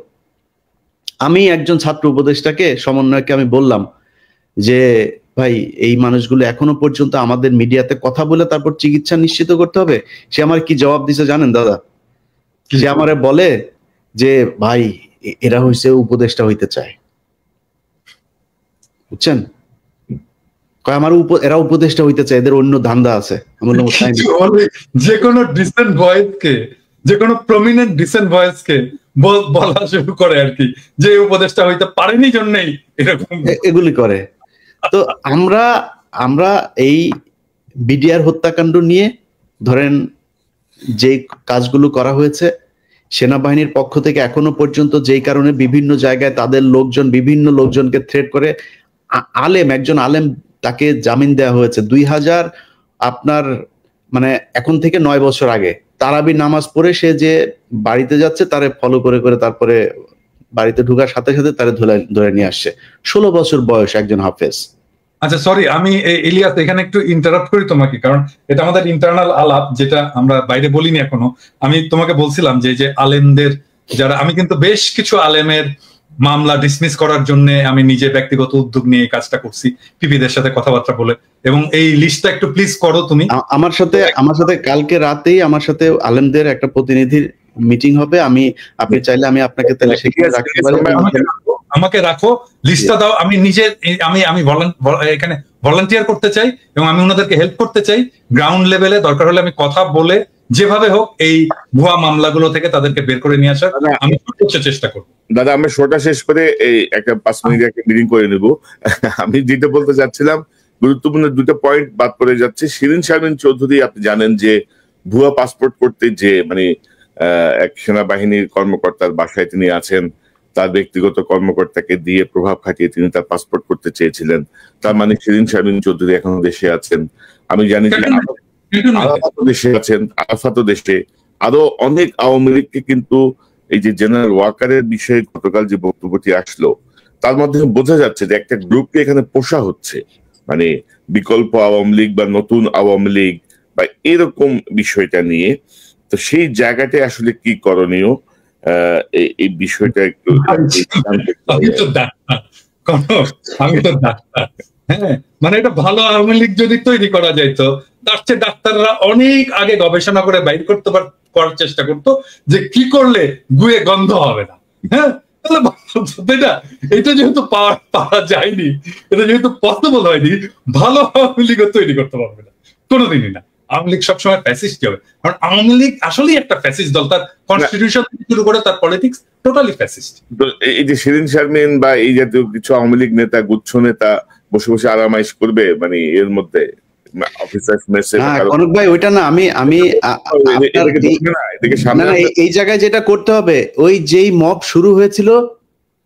আমি একজন ছাত্র উপদেষ্টাকে, সমন্বয়কে আমি বললাম যে ভাই, এই মানুষগুলো এখনো পর্যন্ত আমাদের মিডিয়াতে কথা বলে তারপর চিকিৎসা নিশ্চিত করতে হবে। সে আমার কি জবাব দিছে জানেন দাদা? সে আমারে বলে যে ভাই, এরা হইছে উপদেষ্টা হইতে চায়, বুঝছেন? আমার এরা উপদেষ্টা হইতে চায়, এদের অন্য ধান্দা আছে। যে কোনো ডিসেন্ট ভয়েসকে, যে কোনো প্রমিনেন্ট ডিসেন্ট ভয়েসকে বলা শুরু করে আর কি, যে উপদেষ্টা হইতে পারেনি জন্যই এরকম এগুলি করে। তো আমরা এই বিডিআর হত্যাকাণ্ড নিয়ে ধরেন যে কাজগুলো করা হয়েছে, সেনাবাহিনীর পক্ষ থেকে এখনো পর্যন্ত যেই কারণে বিভিন্ন জায়গায় তাদের লোকজন বিভিন্ন লোকজনকে থ্রেট করে, একজন আলেম তাকে জামিন দেওয়া হয়েছে 2000 আপনার মানে এখন থেকে 9 বছর আগে। তারাবি নামাজ পড়ে সে যে বাড়িতে যাচ্ছে তারে ফলো করে করে তারপরে বাড়িতে ঢোকার সাথে সাথে তারে ধরে নিয়ে আসছে। 16 বছর বয়স একজন হাফেজ। আচ্ছা সরি, আমি ইলিয়াস এখানে একটু ইন্টারাপ্ট করি তোমাকে, কারণ এটা আমাদের ইন্টারনাল আলাপ, যেটা আমরা বাইরে বলিনি এখনো। আমি তোমাকে বলছিলাম যে আলেমদের যারা, আমি কিন্তু বেশ কিছু আলেমের মামলা ডিসমিস করার জন্য আমি নিজে ব্যক্তিগত উদ্যোগ নিয়ে এই কাজটা করছি, পিপিদের সাথে কথাবার্তা বলে। এবং এই লিস্টটা একটু প্লিজ করো তুমি। আমার সাথে কালকে রাতেই আমার সাথে আলেমদের একটা প্রতিনিধির মিটিং হবে। আপনি চাইলে আমি আপনাকে তাহলে সেখানে রাখতে পারি। আমাকে রাখো, লিস্টটা দাও। আমি নিজে আমি এখানে ভলান্টিয়ার করতে চাই এবং আমি ওনাদেরকে হেল্প করতে চাই। গ্রাউন্ড লেভেলে দরকার হলে আমি কথা বলে যেভাবে হোক এই ভুয়া মামলাগুলো থেকে তাদেরকে বের করে নিয়ে আসার আমি চেষ্টা করবো। দাদা, আমরা শোটা শেষ করে এই একটা 5 মিনিট একটা মিটিং করে নেব। আমি যেটা বলতে চাচ্ছিলাম, গুরুত্বপূর্ণ দুটো পয়েন্ট বাদ পড়ে যাচ্ছে। শিরিন শারমিন চৌধুরী, আপনি জানেন যে ভুয়া পাসপোর্ট করতে যে এক সেনাবাহিনীর কর্মকর্তার বাসায় তিনি আছেন, তার ব্যক্তিগত কর্মকর্তাকে দিয়ে প্রভাব খাটিয়ে তিনি তার পাসপোর্ট করতে চেয়েছিলেন। তার মানে শিরিন শারমিন চৌধুরী এখনো দেশে আছেন। আমি জানি যে আরাফাতও দেশে আছেন, আরাফাতও দেশে। আরো অনেক আওয়ামী লীগকে কিন্তু এই যে জেনারেল ওয়াকারের বিষয়ে গতকাল যে বক্তব্যটি আসলো, তার মাধ্যমে বোঝা যাচ্ছে যে একটা গ্রুপকে এখানে পোষা হচ্ছে, মানে বিকল্প আওয়ামী লীগ বা নতুন আওয়ামী লীগ বা এরকম বিষয়টা নিয়ে। তো সেই জায়গাটায় আসলে কি করণীয়, এই বিষয়টা একটু হ্যাঁ, মানে এটা ভালো আওয়ামী লীগ যদি তৈরি করা যাইতো, তার চেয়ে ডাক্তাররা অনেক আগে গবেষণা করে বাইর করার চেষ্টা করতো যে কি করলে গুয়ে গন্ধ হবে না। হ্যাঁ, তাহলে তাই না, এটা যেহেতু পাওয়া যায়নি, এটা যেহেতু পসিবল হয়নি, ভালো আওয়ামী লীগও তৈরি করতে পারবে না কোনোদিনই না। আওয়ামী লীগ সবসময় ফ্যাসিস্ট হবে, কারণ আওয়ামী লীগ আসলেই একটা ফ্যাসিস্ট দল, তার কনস্টিটিউশন থেকে শুরু করে তার পলিটিক্স টোটালি ফ্যাসিস্ট। এই যে শিরিন শারমিন বা এই জাতীয় কিছু আওয়ামী লীগ নেতা, গুচ্ছ নেতা বসে বসে আরামাইশ করবে মানে এর মধ্যে অফিসার্স মেসে, কনক ভাই ওইটা না, আমি এই জায়গায় যেটা করতে হবে, ওই যেই মব শুরু হয়েছিল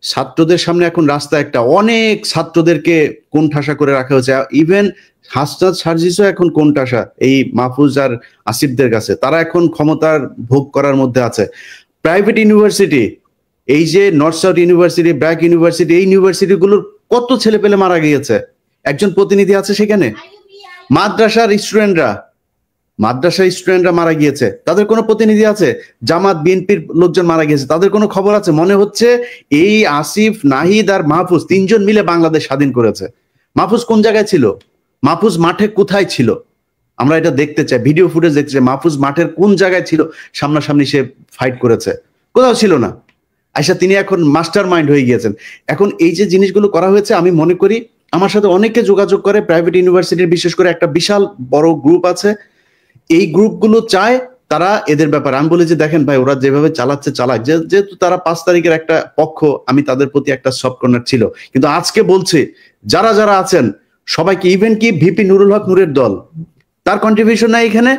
ছাত্রদের সামনে, এখন রাস্তা একটা অনেক ছাত্রদেরকে কোণঠাসা করে রাখা হয়েছে। ইভেন হাসনাত সার্জিসও এখন কোণঠাসা এই মাহফুজ আর আসিফদের কাছে, তারা এখন ক্ষমতার ভোগ করার মধ্যে আছে। প্রাইভেট ইউনিভার্সিটি, এই যে north south university, BRAC university, এই ইউনিভার্সিটি গুলোর কত ছেলে পেলে মারা গিয়েছে, একজন প্রতিনিধি আছে সেখানে। মাদ্রাসার স্টুডেন্টরা মারা গিয়েছে, তাদের কোনো প্রতিনিধি আছে? জামাত বিএনপির লোকজন মারা গিয়েছে, তাদের কোনো খবর আছে? মনে হচ্ছে এই আসিফ, নাহিদ আর মাহফুজ তিনজন মিলে বাংলাদেশ স্বাধীন করেছে। মাহফুজ কোন জায়গায় ছিল? মাহফুজ মাঠে কোথায় ছিল? আমরা এটা দেখতে চাই, ভিডিও ফুটেজ দেখতে চাই। মাহফুজ মাঠের কোন জায়গায় ছিল? সামনাসামনি সে ফাইট করেছে? কোথাও ছিল না। আচ্ছা, তিনি এখন মাস্টার মাইন্ড হয়ে গিয়েছেন। এখন এই যে জিনিসগুলো করা হয়েছে, আমি মনে করি আমার সাথে অনেকে যোগাযোগ করে, প্রাইভেট ইউনিভার্সিটির বিশেষ করে একটা বিশাল বড় গ্রুপ আছে, এই গ্রুপগুলো চায় তারা এদের ব্যাপারে, আমি বলি যে দেখেন ভাই, ওরা যেভাবে চালাচ্ছে চালাক, যেহেতু তারা 5 তারিখের একটা পক্ষ, আমি তাদের প্রতি একটা সফট কর্নার ছিল, কিন্তু আজকে বলছে যারা যারা আছেন সবাইকে, ইভেন কি ভিপি নুরুল হক নূরের দল, তার কন্ট্রিবিউশন নাই এখানে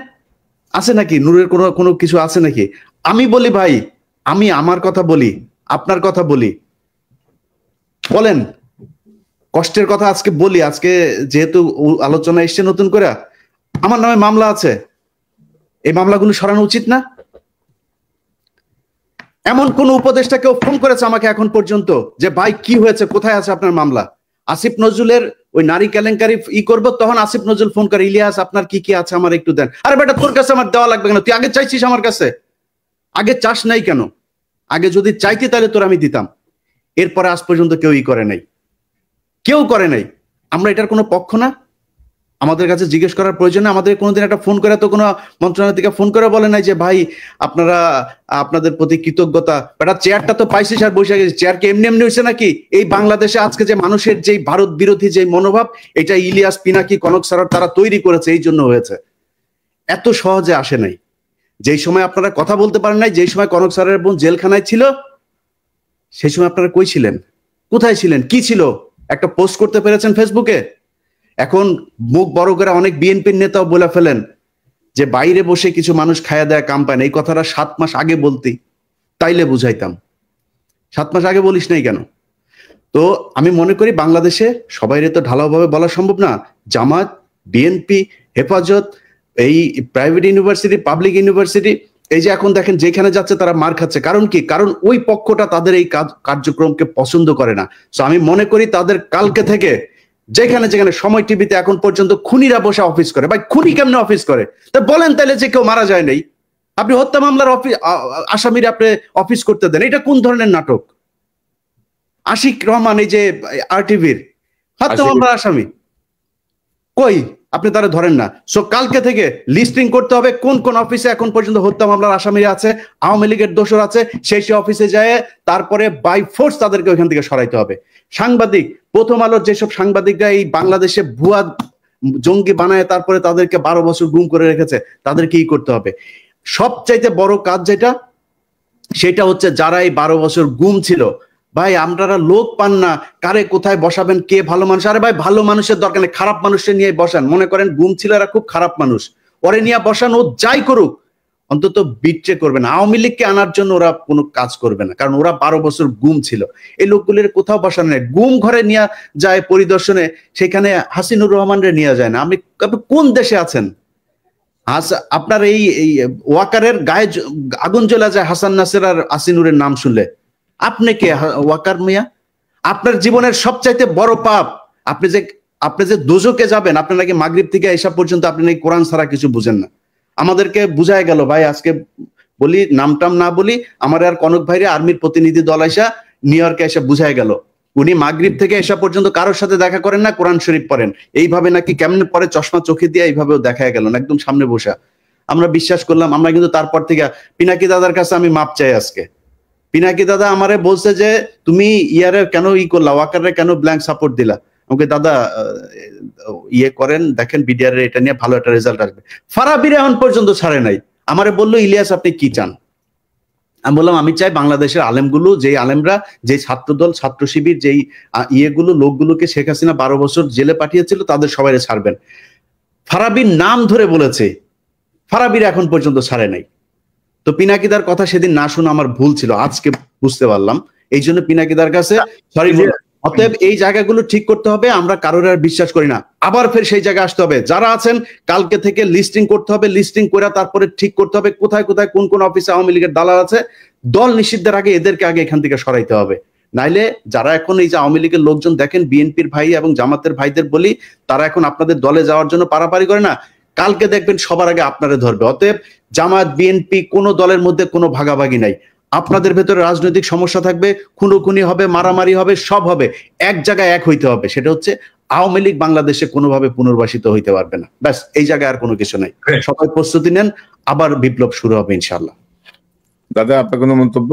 আছে নাকি? নূরের কোনো কিছু আছে নাকি? আমি বলি ভাই, আমি আমার কথা বলি, আপনার কথা বলি, বলেন কষ্টের কথা আজকে বলি। আজকে যেহেতু আলোচনা এসছে নতুন করে, আমার নামে মামলা আছে, এই মামলাগুলো সরানো উচিত না? এমন কোন উপদেষ্টা কেউ ফোন করেছে আমাকে এখন পর্যন্ত যে ভাই কি হয়েছে, কোথায় আছে আপনার মামলা? আসিফ নজরুলের ওই নারী কেলেঙ্কারি করবো, তখন আসিফ নজরুল ফোন করে, ইলিয়াস আপনার কি কি আছে আমার একটু দেন। আরে বেটা, তোর কাছে আমার দেওয়া লাগবে কেন? তুই আগে চাইছিস আমার কাছে? আগে চাস নাই কেন? আগে যদি চাইতি তাহলে তোর আমি দিতাম। এরপরে আজ পর্যন্ত কেউই করে নাই, কেউ করে নাই। আমরা এটার কোনো পক্ষ না, আমাদের কাছে জিজ্ঞেস করার প্রয়োজন নেই। আমাদের কোনোদিন একটা ফোন করে তো কোনো মন্ত্রণালয় থেকে ফোন করে বলে নাই যে ভাই আপনারা, আপনাদের প্রতি কৃতজ্ঞতা, বেটা চেয়ারটা তো পাইছিস আর বসে গেছিস। চেয়ার কি এমনি এমনি হয়েছে নাকি? এই বাংলাদেশে আজকে যে মানুষের যেই ভারত বিরোধী যে মনোভাব, এটা ইলিয়াস, পিনাকি, কনক স্যার তারা তৈরি করেছে, এই জন্য হয়েছে। এত সহজে আসে নাই। যেই সময় আপনারা কথা বলতে পারেন নাই, যেই সময় কনক স্যারের বোন জেলখানায় ছিল, সেই সময় আপনারা কই ছিলেন? কোথায় ছিলেন? কি ছিল? একটা পোস্ট করতে পেরেছেন ফেসবুকে? এখন মুখ বড় করে অনেক বিএনপির নেতাও বলে ফেলেন যে বাইরে বসে কিছু মানুষ খায়া দেয়া কাম পায় না। এই কথাটা 7 মাস আগে বলতি, তাইলে বুঝাইতাম। 7 মাস আগে বলিস নাই কেন? তো আমি মনে করি বাংলাদেশে সবাইরে তো ঢালাওভাবে বলা সম্ভব না। জামাত, বিএনপি, হেফাজত, এই প্রাইভেট ইউনিভার্সিটি, পাবলিক ইউনিভার্সিটি, এই যে এখন দেখেন যেখানে যাচ্ছে তারা মার খাচ্ছে। কারণ কি? কারণ ওই পক্ষটা তাদের এই কার্যক্রমকে পছন্দ করে না। তো আমি মনে করি তাদের কালকে থেকে যেখানে যেখানে সময় টিভিতে এখন পর্যন্ত খুনিরা বসে অফিস করে। ভাই খুনি কেমনে অফিস করে? তা বলেন তাহলে যে কেউ মারা যায় নাই, আপনি হত্যা মামলার আসামিরা আপনি অফিস করতে দেন, এটা কোন ধরনের নাটক? আশিক রহমান, এই যে আরটিভির হত্যা মামলার আসামি, কই? আপনি তারা ধরেন না। সো কালকে থেকে লিস্টিং করতে হবে কোন কোন অফিসে এখন পর্যন্ত হত্যা মামলার আসামিরা আছে, আওয়ামী লীগের দোষর আছে, সেই অফিসে যায় তারপরে বাই ফোর্স তাদেরকে ওইখান থেকে সরাইতে হবে। সাংবাদিক, প্রথম আলোর যেসব সাংবাদিকরা এই বাংলাদেশে ভুয়া জঙ্গি বানায় তারপরে তাদেরকে 12 বছর গুম করে রেখেছে, তাদেরকে কি করতে হবে? সবচাইতে বড় কাজ যেটা, সেটা হচ্ছে যারা এই 12 বছর গুম ছিল, ভাই আপনারা লোক পান না, কারে কোথায় বসাবেন, কে ভালো মানুষ? আরে ভাই ভালো মানুষের দরকার নেই, খারাপ মানুষের নিয়ে বসান। মনে করেন গুম ছিল, এরা খুব খারাপ মানুষ, ওরে নিয়ে বসান, ও যাই করুক অন্তত বিট্রে করবে না। আওয়ামী লীগকে আনার জন্য ওরা কোনো কাজ করবে না, কারণ ওরা 12 বছর গুম ছিল। এই লোকগুলির কোথাও বসানো নেই। গুম ঘরে নিয়ে যায় পরিদর্শনে, সেখানে হাসিনুর রহমানরে নিয়ে যায় না। আপনি কোন দেশে আছেন? আপনার এই ওয়াকারের গায়ে আগুন জ্বলে যায় হাসান নাসের আর আসিনুরের নাম শুনলে। আপনি কে ওয়াকার মিয়া? আপনার জীবনের সবচাইতে বড় পাপ, আপনি যে দোজকে যাবেন, আপনি নাকি মাগরিব থেকে এসা পর্যন্ত আপনি নাকি কোরআন ছাড়া কিছু বুঝেন না। আমাদেরকে বুঝায় গেল ভাই, আজকে বলি নামটাম না বলি, আমার আর কনক ভাইরে আর্মির প্রতিনিধি দল আইসা নিউ ইয়র্কে এসে বুঝায় গেল, উনি মাগরিব থেকে এসা পর্যন্ত কারোর সাথে দেখা করেন না, কোরআন শরীফ পড়েন। এইভাবে নাকি কেমনে পরে চশমা চোখে দিয়ে এইভাবেও দেখা গেল না, একদম সামনে বসা। আমরা বিশ্বাস করলাম। আমরা কিন্তু তারপর থেকে পিনাকি দাদার কাছে আমি মাপ চাই আজকে। পিনাকি দাদা আমারে বলছে যে তুমি ইয়ারে কেন করলা, ওয়াকারে কেন ব্ল্যাঙ্ক সাপোর্ট দিলা। আমাকে দাদা ইয়ে করেন, দেখেন বিডিআর এটা নিয়ে ভালো একটা রেজাল্ট আসবে। ফারাবির এখন পর্যন্ত ছাড়ে নাই। আমারে বললো ইলিয়াস আপনি কি চান? আমি বললাম আমি চাই বাংলাদেশের আলেমগুলো, যেই আলেমরা, যেই ছাত্রদল, ছাত্র শিবির, যেই ইয়েগুলো লোকগুলোকে শেখ হাসিনা 12 বছর জেলে পাঠিয়েছিল তাদের সবাই ছাড়বেন। ফারাবির নাম ধরে বলেছে, ফারাবির এখন পর্যন্ত ছাড়ে নাই। তো পিনাকিদার কথা সেদিন না শুনে আমার ভুল ছিল, আজকে বুঝতে পারলাম। এই জন্য পিনাকিদার কাছে সরি। অতএব এই জায়গাগুলো ঠিক করতে হবে। আমরা কারোর আর বিশ্বাস করি না, আবার ফের সেই জায়গায় আসতে হবে। যারা আছেন কালকে থেকে লিস্টিং করতে হবে, লিস্টিং করে তারপরে ঠিক করতে হবে কোথায় কোথায় কোন কোন অফিসে আওয়ামী লীগের দালাল আছে। দল নিষিদ্ধের আগে এদেরকে আগে এখান থেকে সরাইতে হবে। নাইলে যারা এখন এই যে আওয়ামী লীগের লোকজন দেখেন, বিএনপির ভাই এবং জামাতের ভাইদের বলি, তারা এখন আপনাদের দলে যাওয়ার জন্য পারাপারি করে না, কালকে দেখবেন সবার আগে আপনারে ধরবে। অতএব জামাত, বিএনপি কোনো দলের মধ্যে কোনো ভাগাভাগি নাই। আপনাদের ভেতরে রাজনৈতিক সমস্যা থাকবে, খুনোখুনি হবে, মারামারি হবে, সব হবে, এক জায়গায় এক হইতে হবে। সেটা হচ্ছে আওয়ামী লীগ বাংলাদেশে কোনোভাবে পুনর্বাসিত হইতে পারবে না। ব্যাস, এই জায়গায় আর কোনো কিছু নাই। সবাই প্রস্তুতি নেন, আবার বিপ্লব শুরু হবে ইনশাল্লাহ। দাদা আপনার কোনো মন্তব্য?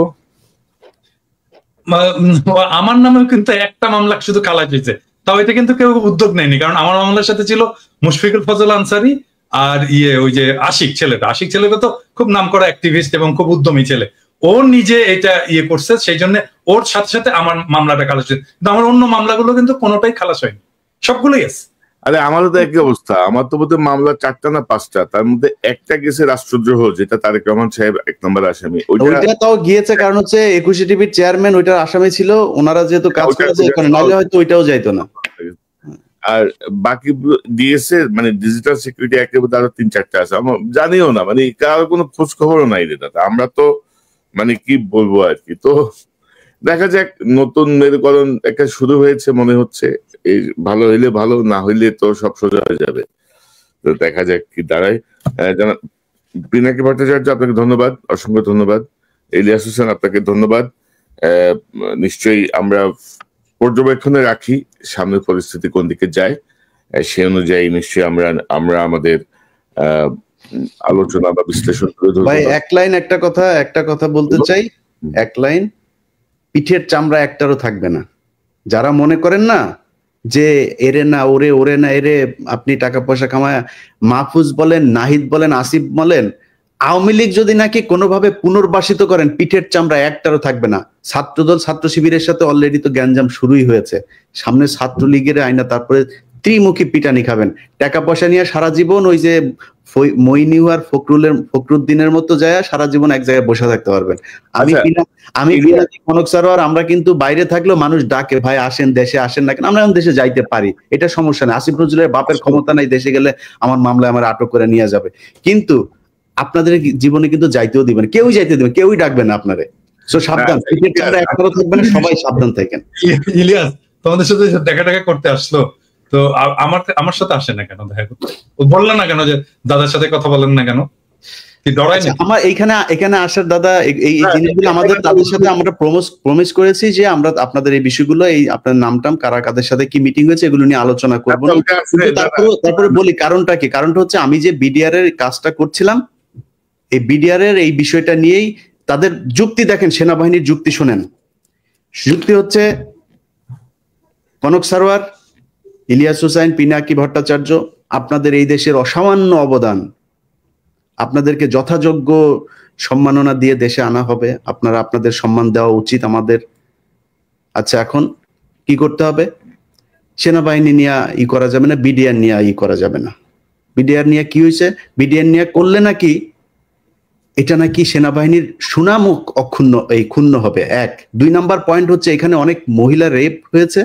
আমার নামেও কিন্তু একটা মামলা শুধু খালাস হয়েছে, তাও এটা কিন্তু কেউ উদ্যোগ নেয়নি। কারণ আমার মামলার সাথে ছিল মুশফিকুল ফজল আনসারী আর ওই যে আশিক ছেলেটা তো খুব নামকরা অ্যাক্টিভিস্ট এবং খুব উদ্যমী ছেলে। ও নিজে এটা করছে, সেই জন্য ওর সাথে সাথে আমার মামলাটা খালাস হয়েছে। কিন্তু আমার অন্য মামলাগুলো কিন্তু কোনোটাই খালাস হয়নি, সবগুলোই আছে। আরে আমারও তো একই অবস্থা। আমার তো বোধহয় মামলা 4টা না 5টা, তার মধ্যে একটা গেছে রাষ্ট্রদ্রোহ, যেটা তারেক রহমান সাহেব 1 নম্বর আসামি। ওইটা তাও গিয়েছে কারণ হচ্ছে 21 টিভির চেয়ারম্যান ওইটার আসামি ছিল, ওনারা যেহেতু কাজ করেছে এখানে, নাহলে হয়তো ওইটাও যাইতো না। আর বাকি দিয়েছে মানে ডিজিটাল সিকিউরিটি অ্যাক্টের মধ্যে আরো 3-4টা আছে, আমরা জানিও না, মানে কারোর কোনো খোঁজ খবরও নাই রে দাদা। আমরা তো মানে কি বলবো আর কি। তো দেখা যাক, নতুন মেরুকরণ একটা শুরু হয়েছে মনে হচ্ছে। এই ভালো হইলে ভালো, না হইলে তো সব সোজা হয়ে যাবে। তো দেখা যাক কি দাঁড়ায়। পিনাকি ভট্টাচার্য আপনাকে ধন্যবাদ, অসংখ্য ধন্যবাদ। ইলিয়াস হোসেন আপনাকে ধন্যবাদ। নিশ্চয়ই আমরা পর্যবেক্ষণে রাখি সামনের পরিস্থিতি কোন দিকে যায়, সে অনুযায়ী নিশ্চয়ই আমরা আমাদের আলোচনা বা বিশ্লেষণ করে ধরব। ভাই একটা কথা বলতে চাই, এক লাইন, পিঠের চামড়া একটারও থাকবে না। যারা মনে করেন না যে এরে না ওরে না এরে, আপনি টাকা পয়সা কামায়, মাহফুজ বলেন, নাহিদ বলেন, আসিফ বলেন, আওয়ামী লীগ যদি নাকি কোনোভাবে পুনর্বাসিত করেন, পিঠের চামড়া একটারও থাকবে না। ছাত্রদল, ছাত্র শিবিরের সাথে অলরেডি তো গ্যাঞ্জাম শুরুই হয়েছে। সামনে ছাত্রলীগের আইনা, তারপরে ত্রিমুখী পিটানি খাবেন। টাকা পয়সা নিয়ে সারা জীবন ওই যে মইনিউ আর ফখরুদ্দিনের মতো যায় সারা জীবন এক জায়গায় বসে থাকতে পারবেন। আমি কনক সারোয়ার, আমরা কিন্তু বাইরে থাকলেও মানুষ ডাকে, ভাই আসেন দেশে, আসেন না কেন? আমরা এখন দেশে যাইতে পারি, এটা সমস্যা নেই। আসিফ নজরুলের বাপের ক্ষমতা নাই, দেশে গেলে আমার মামলায় আমার আটক করে নিয়ে যাবে। কিন্তু আপনাদের জীবনে কিন্তু যাইতেও দিবেন, কেউই যাইতে দিবেন, কেউই ডাকবেন না আপনারে। সো সাবধান, পিঠের চামড়া একটারও থাকবে না, সবাই সাবধান থাকেন। ইলিয়াস তোমাদের সাথে দেখা করতে আসলো, তো আমার সাথে আসে না কেন দেখা করতে? বললেন না কেন যে দাদার সাথে কথা বলেন না কেন? আমার এখানে আসার দাদা এই জিনিসগুলো আমাদের তাদের সাথে আমরা প্রমিস করেছি যে আমরা আপনাদের এই বিষয়গুলো, এই আপনার নামটাম কারা কাদের সাথে কি মিটিং হয়েছে এগুলো নিয়ে আলোচনা করবো। তারপরে বলি কারণটা কি। কারণটা হচ্ছে আমি যে বিডিআর এর কাজটা করছিলাম, এই বিডিআর এর এই বিষয়টা নিয়েই তাদের যুক্তি দেখেন, সেনাবাহিনীর যুক্তি শোনেন। যুক্তি হচ্ছে কনক সারোয়ার, ইলিয়াস হোসেন, পিনাকি ভট্টাচার্য, আপনাদের এই দেশের অসামান্য অবদান, আপনাদেরকে যথাযোগ্য সম্মাননা দিয়ে দেশে আনা হবে, আপনাদের সম্মান দেওয়া উচিত আমাদের। আচ্ছা, এখন কি করতে হবে? সেনাবাহিনী নিয়ে করা যাবে না, বিডিআর নিয়ে করা যাবে না। বিডিআর নিয়ে কি হয়েছে? বিডিআর নিয়ে করলে নাকি এটা নাকি সেনাবাহিনীর সুনাম ক্ষুণ্ণ হবে। 1 2 নাম্বার পয়েন্ট হচ্ছে এখানে অনেক মহিলা রেপ হয়েছে,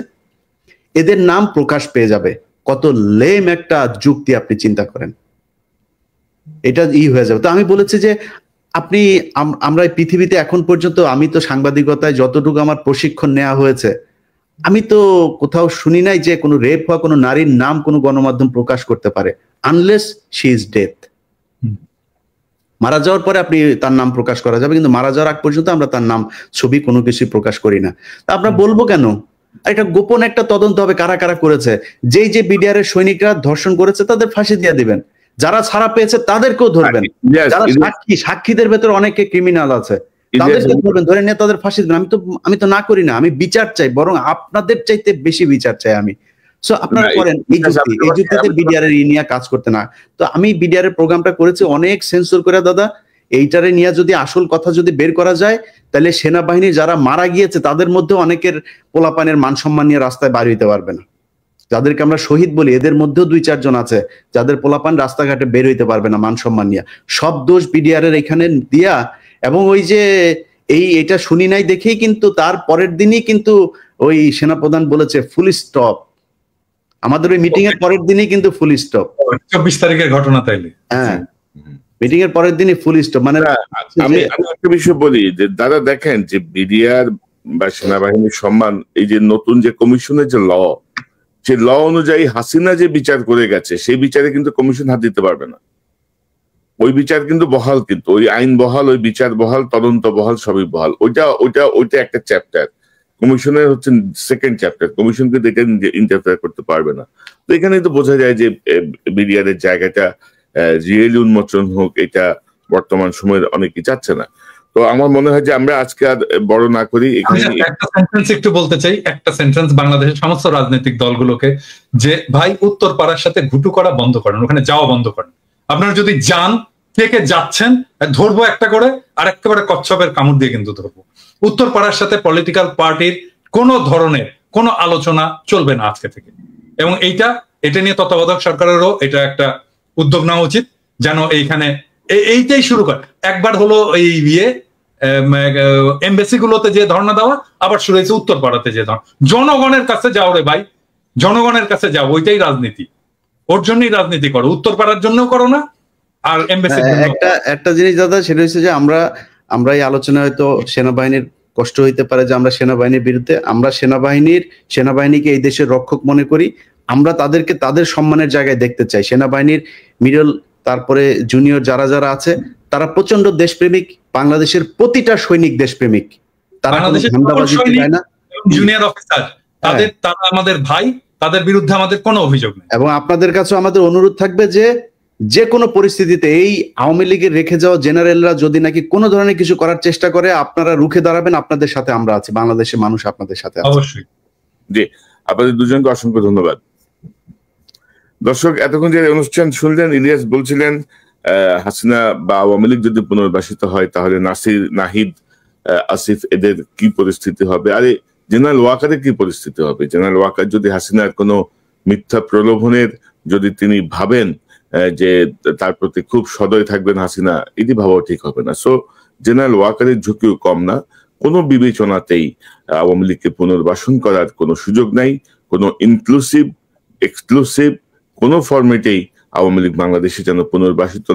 এদের নাম প্রকাশ পেয়ে যাবে। কত লেম একটা যুক্তি, আপনি চিন্তা করেন, এটা হয়ে যাবে। তো আমি বলেছি যে আমরা পৃথিবীতে এখন পর্যন্ত, আমি তো সাংবাদিকতায় যতটুকু আমার প্রশিক্ষণ নেওয়া হয়েছে, আমি তো কোথাও শুনি নাই যে কোনো রেপ হওয়া কোনো নারীর নাম কোনো গণমাধ্যম প্রকাশ করতে পারে, আনলেস শি ইজ ডেথ। মারা যাওয়ার পরে আপনি তার নাম প্রকাশ করা যাবে, কিন্তু মারা যাওয়ার আগ পর্যন্ত আমরা তার নাম, ছবি কোনো কিছুই প্রকাশ করি না। তা আমরা বলবো কেন? এটা গোপন একটা তদন্ত হবে, কারা কারা করেছে। যে বিডিআর এর সৈনিকরা ধর্ষণ করেছে তাদের ফাঁসি দিয়ে দিবেন, যারা ছাড়া পেয়েছে তাদেরকেও ধরবেন, যারা সাক্ষীদের ভেতরে অনেকে ক্রিমিনাল আছে, তাদেরকে ধরবেন, ধরে নিয়ে তাদের ফাঁসি দেবেন। আমি তো না করি না, আমি বিচার চাই, বরং আপনাদের চাইতে বেশি বিচার চাই আমি। সো আপনারা করেন এই যুক্তিতে বিডিআর এর নিয়ে কাজ করতে না। তো আমি বিডিআর এর প্রোগ্রামটা করেছি অনেক সেন্সর করে দাদা। এইটারে নিয়ে যদি আসল কথা যদি বের করা যায়, তাহলে সেনাবাহিনী যারা মারা গিয়েছে তাদের মধ্যে অনেকের পোলাপানের মান সম্মান নিয়ে রাস্তায় বার হইতে পারবে না। যাদেরকে আমরা শহীদ বলি এদের মধ্যেও 2-4 জন আছে যাদের পোলাপান রাস্তাঘাটে বের হইতে পারবে না মান সম্মান নিয়ে। সব দোষ বিডিআর এর এখানে দিয়া, এবং ওই যে এটা শুনি নাই দেখেই কিন্তু তার পরের দিনই কিন্তু ওই সেনাপ্রধান বলেছে ফুল স্টপ। আমাদের ওই মিটিং এর পরের দিনই কিন্তু ফুল স্টপ, 24 তারিখের ঘটনা তাইলে। হ্যাঁ, মিটিং এর পরের দিনই ফুল স্টপ। মানে আমি একটা বিষয় বলি যে দাদা দেখেন যে বিডিআর বা সেনাবাহিনীর সম্মান, এই যে নতুন যে কমিশনের যে সে ল অনুযায়ী হাসিনা যে বিচার করে গেছে সেই বিচারে কিন্তু কমিশন হাত দিতে পারবে না। ওই বিচার কিন্তু বহাল, কিন্তু ওই আইন বহাল, ওই বিচার বহাল, তদন্ত বহাল, সবই বহাল। ওইটা একটা চ্যাপ্টার, কমিশনের হচ্ছে সেকেন্ড চ্যাপ্টার। কমিশন কিন্তু এটা ইন্টারফেয়ার করতে পারবে না। তো এখানে তো বোঝা যায় যে বিডিআর এর জায়গাটা রিয়েলি উন্মোচন হোক, এটা বর্তমান সময়ের অনেকেই চাচ্ছে না। তো আমার মনে হয় যে আমরা আজকে আর বড় না করি, এখানে একটা সেন্টেন্স একটু বলতে চাই, একটা সেন্টেন্স বাংলাদেশের সমস্ত রাজনৈতিক দলগুলোকে, যে ভাই উত্তর পাড়ার সাথে ঘুটু করা বন্ধ করেন, ওখানে যাওয়া বন্ধ করেন। আপনারা যদি যান, কে যাচ্ছেন ধরবো একটা করে, আর একেবারে কচ্ছপের কামড় দিয়ে কিন্তু ধরবো। উত্তর পাড়ার সাথে পলিটিক্যাল পার্টির কোন ধরনের কোনো আলোচনা চলবে না আজকে থেকে। এবং এটা নিয়ে তত্ত্বাবধায়ক সরকারেরও এটা একটা উদ্যোগ নেওয়া উচিত, যেন এইখানে এইটাই শুরু করে। একবার হলো এই এমবেসি গুলোতে যে ধর্ণা দেওয়া, আবার শুরু হয়েছে উত্তর পাড়াতে যে ধর্ণা। জনগণের কাছে যাও রে ভাই, জনগণের কাছে যাও, ওইটাই রাজনীতি। ওর জন্যই রাজনীতি করো, উত্তর পাড়ার জন্য করো না। আর এমবেসি একটা জিনিস দাদা, সেটা হচ্ছে যে আমরা এই আলোচনায় হয়তো সেনাবাহিনীর কষ্ট হইতে পারে যে আমরা সেনাবাহিনীর বিরুদ্ধে, আমরা সেনাবাহিনীকে এই দেশের রক্ষক মনে করি। আমরা তাদেরকে তাদের সম্মানের জায়গায় দেখতে চাই। সেনাবাহিনীর মিডল, তারপরে জুনিয়র যারা আছে, তারা প্রচন্ড দেশপ্রেমিক। বাংলাদেশের প্রতিটা সৈনিক দেশপ্রেমিক, তারা জুনিয়র অফিসার, তারা আমাদের ভাই, তাদের বিরুদ্ধে আমাদের কোনো অভিযোগ নেই। এবং আপনাদের কাছে আমাদের অনুরোধ থাকবে যে কোনো পরিস্থিতিতে এই আওয়ামী লীগের রেখে যাওয়া জেনারেলরা যদি নাকি কোনো ধরনের কিছু করার চেষ্টা করে, আপনারা রুখে দাঁড়াবেন। আপনাদের সাথে আমরা আছি, বাংলাদেশের মানুষ আপনাদের সাথে আছে। অবশ্যই। জি, আপনাদের দুজনকে অসংখ্য ধন্যবাদ। দর্শক, এতক্ষণ যে অনুষ্ঠান শুনলেন, ইলিয়াস বলছিলেন হাসিনা বা আওয়ামী লীগ যদি পুনর্বাসিত হয় তাহলে নাসির, নাহিদ, আসিফ এদের কি পরিস্থিতি হবে, আরে জেনারেল ওয়াকারের কি পরিস্থিতি হবে? জেনারেল ওয়াকার যদি হাসিনার কোনো মিথ্যা প্রলোভনের যদি তিনি ভাবেন যে তার প্রতি খুব সদয় থাকবেন হাসিনা, এটি ভাবাও ঠিক হবে না। সো জেনারেল ওয়াকারের ঝুঁকিও কম না। কোনো বিবেচনাতেই আওয়ামী লীগকে পুনর্বাসন করার কোনো সুযোগ নাই। কোনো ইনক্লুসিভ, এক্সক্লুসিভ কোনো ফরম্যাটেই আওয়ামী লীগ বাংলাদেশে যেন পুনর্বাসিত